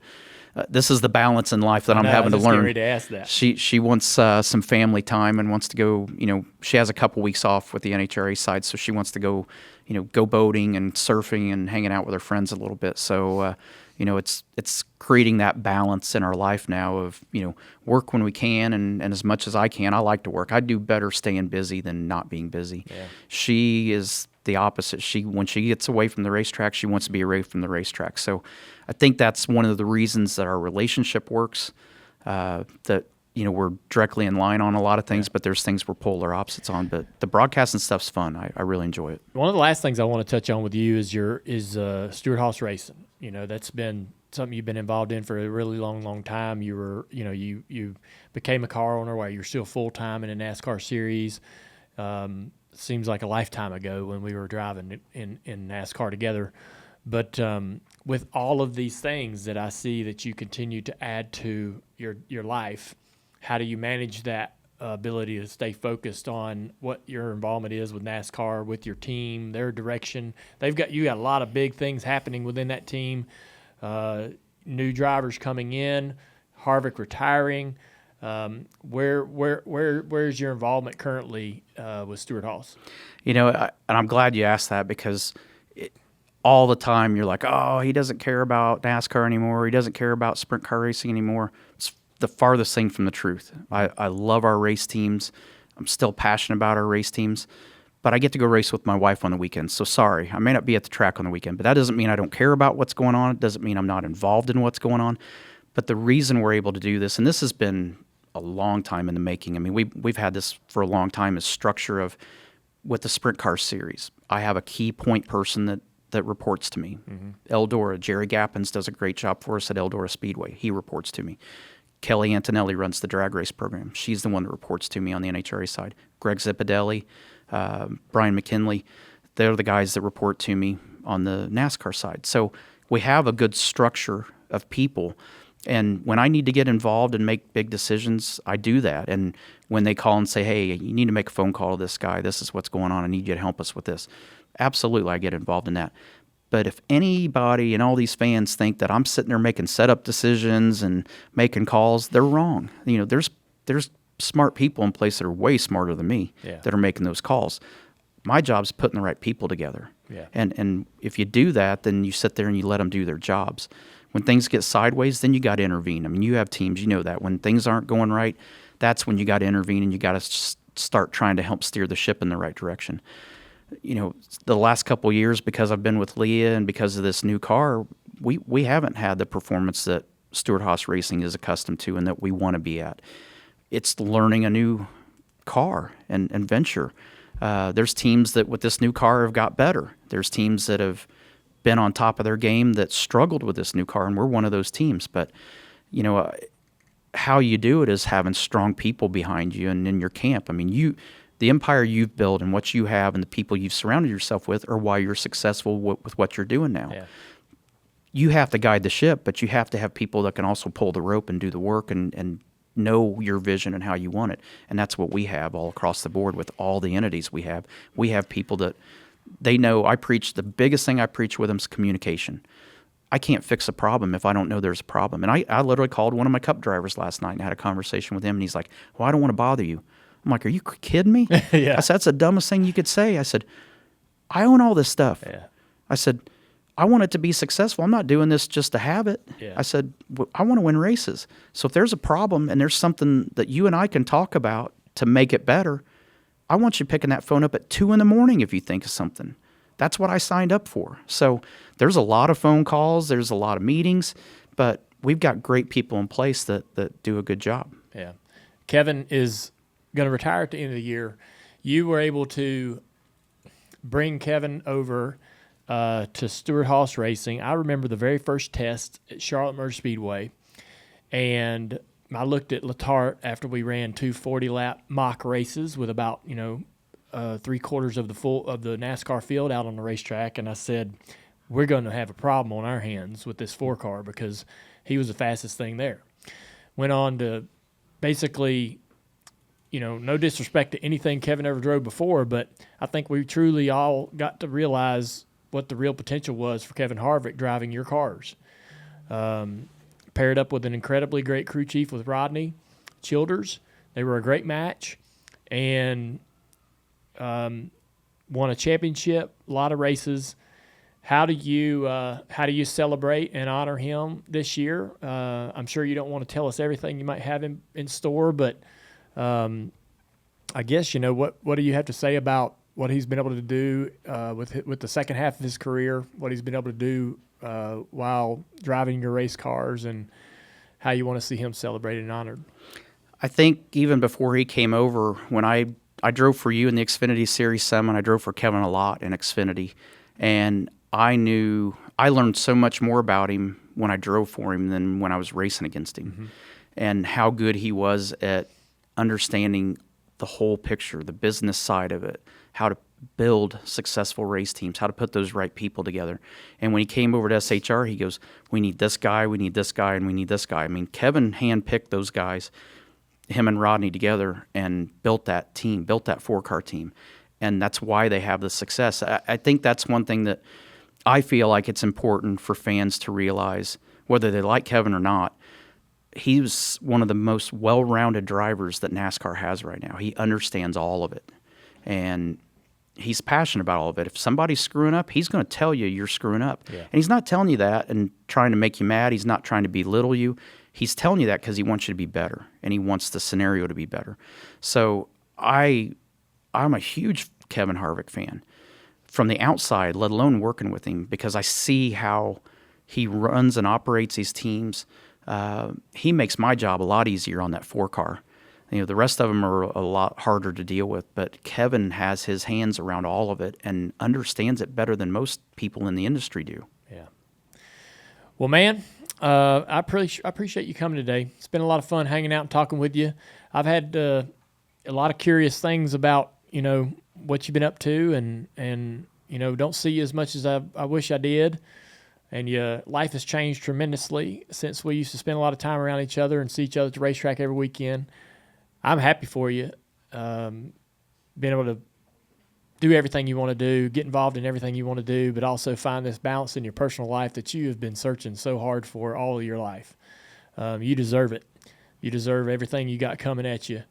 S3: this is the balance in life that I'm having to learn.
S1: To ask that.
S3: She wants some family time and wants to go. You know, she has a couple weeks off with the NHRA side, so she wants to go. You know, go boating and surfing and hanging out with her friends a little bit. So. You know, it's creating that balance in our life now of, you know, work when we can and as much as I can. I like to work. I do better staying busy than not being busy. Yeah. She is the opposite. When she gets away from the racetrack, she wants to be away from the racetrack. So I think that's one of the reasons that our relationship works, that, you know, we're directly in line on a lot of things, but there's things we're polar opposites on. But the broadcasting stuff's fun. I really enjoy it.
S1: One of the last things I want to touch on with you is Stewart Haas Racing. You know, that's been something you've been involved in for a really long time. You were, you know, you became a car owner while you're still full time in a NASCAR series. Seems like a lifetime ago when we were driving in NASCAR together. But with all of these things that I see that you continue to add to your life, how do you manage that ability to stay focused on what your involvement is with NASCAR, with your team, their direction? You got a lot of big things happening within that team. New drivers coming in, Harvick retiring. Where's your involvement currently with Stewart Haas? You
S3: know, and I'm glad you asked that because all the time you're like, oh, he doesn't care about NASCAR anymore. He doesn't care about sprint car racing anymore. It's the farthest thing from the truth. I love our race teams. I'm still passionate about our race teams, but I get to go race with my wife on the weekends. So sorry, I may not be at the track on the weekend, but that doesn't mean I don't care about what's going on. It doesn't mean I'm not involved in what's going on. But the reason we're able to do this, and this has been a long time in the making. I mean, we've had this for a long time, is structure of with the Sprint Car Series. I have a key point person that reports to me. Eldora, Jerry Gappins does a great job for us at Eldora Speedway. He reports to me. Kelly Antonelli runs the drag race program. She's the one that reports to me on the NHRA side. Greg Zippadelli, Brian McKinley, they're the guys that report to me on the NASCAR side. So we have a good structure of people. And when I need to get involved and make big decisions, I do that. And when they call and say, hey, you need to make a phone call to this guy, this is what's going on, I need you to help us with this. Absolutely, I get involved in that. But if anybody and all these fans think that I'm sitting there making setup decisions and making calls, they're wrong. You know, there's smart people in place that are way smarter than me that are making those calls. My job is putting the right people together. Yeah. And if you do that, then you sit there and you let them do their jobs. When things get sideways, then you got to intervene. I mean, you have teams, you know that. When things aren't going right, that's when you got to intervene and you got to start trying to help steer the ship in the right direction. You know, the last couple of years, because I've been with Leah and because of this new car, we haven't had the performance that Stewart-Haas Racing is accustomed to and that we want to be at. It's learning a new car and venture. There's teams that with this new car have got better. There's teams that have been on top of their game that struggled with this new car, and we're one of those teams. But, you know, how you do it is having strong people behind you and in your camp. I mean, the empire you've built and what you have and the people you've surrounded yourself with are why you're successful with what you're doing now. Yeah. You have to guide the ship, but you have to have people that can also pull the rope and do the work and know your vision and how you want it. And that's what we have all across the board with all the entities we have. We have people that they know. The biggest thing I preach with them is communication. I can't fix a problem if I don't know there's a problem. And I literally called one of my Cup drivers last night and had a conversation with him, and he's like, well, I don't want to bother you. I'm like, are you kidding me? Yeah. I said, that's the dumbest thing you could say. I said, I own all this stuff. Yeah. I said, I want it to be successful. I'm not doing this just to have it. Yeah. I said, I want to win races. So if there's a problem and there's something that you and I can talk about to make it better, I want you picking that phone up at 2 a.m. if you think of something. That's what I signed up for. So there's a lot of phone calls. There's a lot of meetings. But we've got great people in place that do a good job.
S1: Yeah. Kevin is going to retire at the end of the year. You were able to bring Kevin over to Stewart-Haas Racing. I remember the very first test at Charlotte Motor Speedway, and I looked at Letarte after we ran 2 40-lap mock races with about 3/4 of the NASCAR field out on the racetrack, and I said, we're going to have a problem on our hands with this 4-car because he was the fastest thing there. Went on to basically, no disrespect to anything Kevin ever drove before, but I think we truly all got to realize what the real potential was for Kevin Harvick driving your cars. Paired up with an incredibly great crew chief with Rodney Childers. They were a great match and won a championship, a lot of races. How do you celebrate and honor him this year? I'm sure you don't want to tell us everything you might have in store, but I guess, what do you have to say about what he's been able to do with the second half of his career, what he's been able to do while driving your race cars, and how you want to see him celebrated and honored?
S3: I think even before he came over, when I drove for you in the Xfinity Series Summit, I drove for Kevin a lot in Xfinity, and I learned so much more about him when I drove for him than when I was racing against him, and how good he was at understanding the whole picture, the business side of it, how to build successful race teams, how to put those right people together. And when he came over to SHR, he goes, we need this guy, we need this guy, and we need this guy. I mean, Kevin handpicked those guys, him and Rodney together, and built that team, built that 4-car team. And that's why they have the success. I think that's one thing that I feel like it's important for fans to realize, whether they like Kevin or not. He's one of the most well-rounded drivers that NASCAR has right now. He understands all of it, and he's passionate about all of it. If somebody's screwing up, he's going to tell you you're screwing up. Yeah. And he's not telling you that and trying to make you mad. He's not trying to belittle you. He's telling you that because he wants you to be better, and he wants the scenario to be better. So I'm a huge Kevin Harvick fan from the outside, let alone working with him, because I see how he runs and operates these teams. He makes my job a lot easier on that 4-car. The rest of them are a lot harder to deal with, but Kevin has his hands around all of it and understands it better than most people in the industry do.
S1: Yeah. Well, man, I appreciate you coming today. It's been a lot of fun hanging out and talking with you. I've had a lot of curious things about, what you've been up to, and don't see you as much as I wish I did. And your life has changed tremendously since we used to spend a lot of time around each other and see each other at the racetrack every weekend. I'm happy for you, being able to do everything you want to do, get involved in everything you want to do, but also find this balance in your personal life that you have been searching so hard for all of your life. You deserve it. You deserve everything you got coming at you.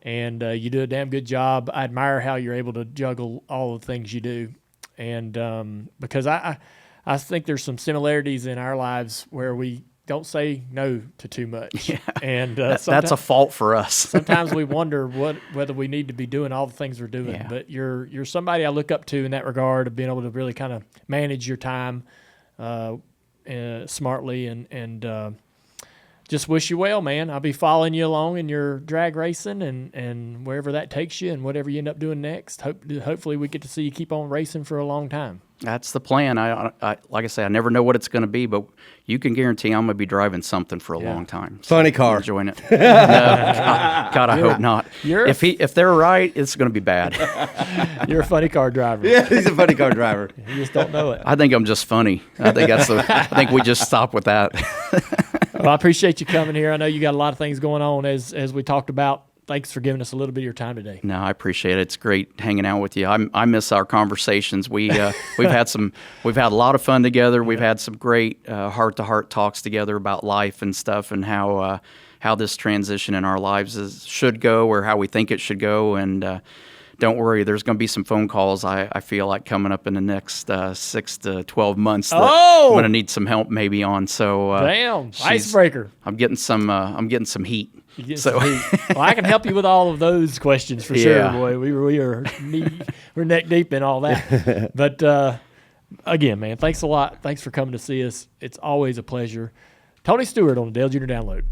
S1: And you do a damn good job. I admire how you're able to juggle all the things you do. And because I think there's some similarities in our lives where we don't say no to too much.
S3: Yeah.
S1: And
S3: that's a fault for us.
S1: Sometimes we wonder whether we need to be doing all the things we're doing.
S3: Yeah.
S1: But you're somebody I look up to in that regard of being able to really kind of manage your time smartly, and just wish you well, man. I'll be following you along in your drag racing and wherever that takes you and whatever you end up doing next. Hopefully we get to see you keep on racing for a long time.
S3: That's the plan. I like I say, I never know what it's going to be, but you can guarantee I'm going to be driving something for a long time. So
S2: Funny car.
S3: Enjoying it. No, God, I hope not. If they're right, it's going to be bad.
S1: You're a funny car driver.
S2: Yeah, he's a funny car driver.
S1: You just don't know it.
S3: I think I'm just funny. I think we just stop with that.
S1: Well, I appreciate you coming here. I know you got a lot of things going on as we talked about. Thanks for giving us a little bit of your time today.
S3: No, I appreciate it. It's great hanging out with you. I miss our conversations. We've had a lot of fun together. We've had some great heart-to-heart talks together about life and stuff, and how this transition in our lives should go, or how we think it should go. And don't worry, there's going to be some phone calls, I feel like, coming up in the next 6 to 12 months that I'm going to need some help maybe on. So
S1: damn, icebreaker.
S3: I'm getting some heat.
S1: So well, I can help you with all of those questions for sure, boy. We're neck deep in all that. But again, man, thanks a lot. Thanks for coming to see us. It's always a pleasure. Tony Stewart on the Dale Jr. Download.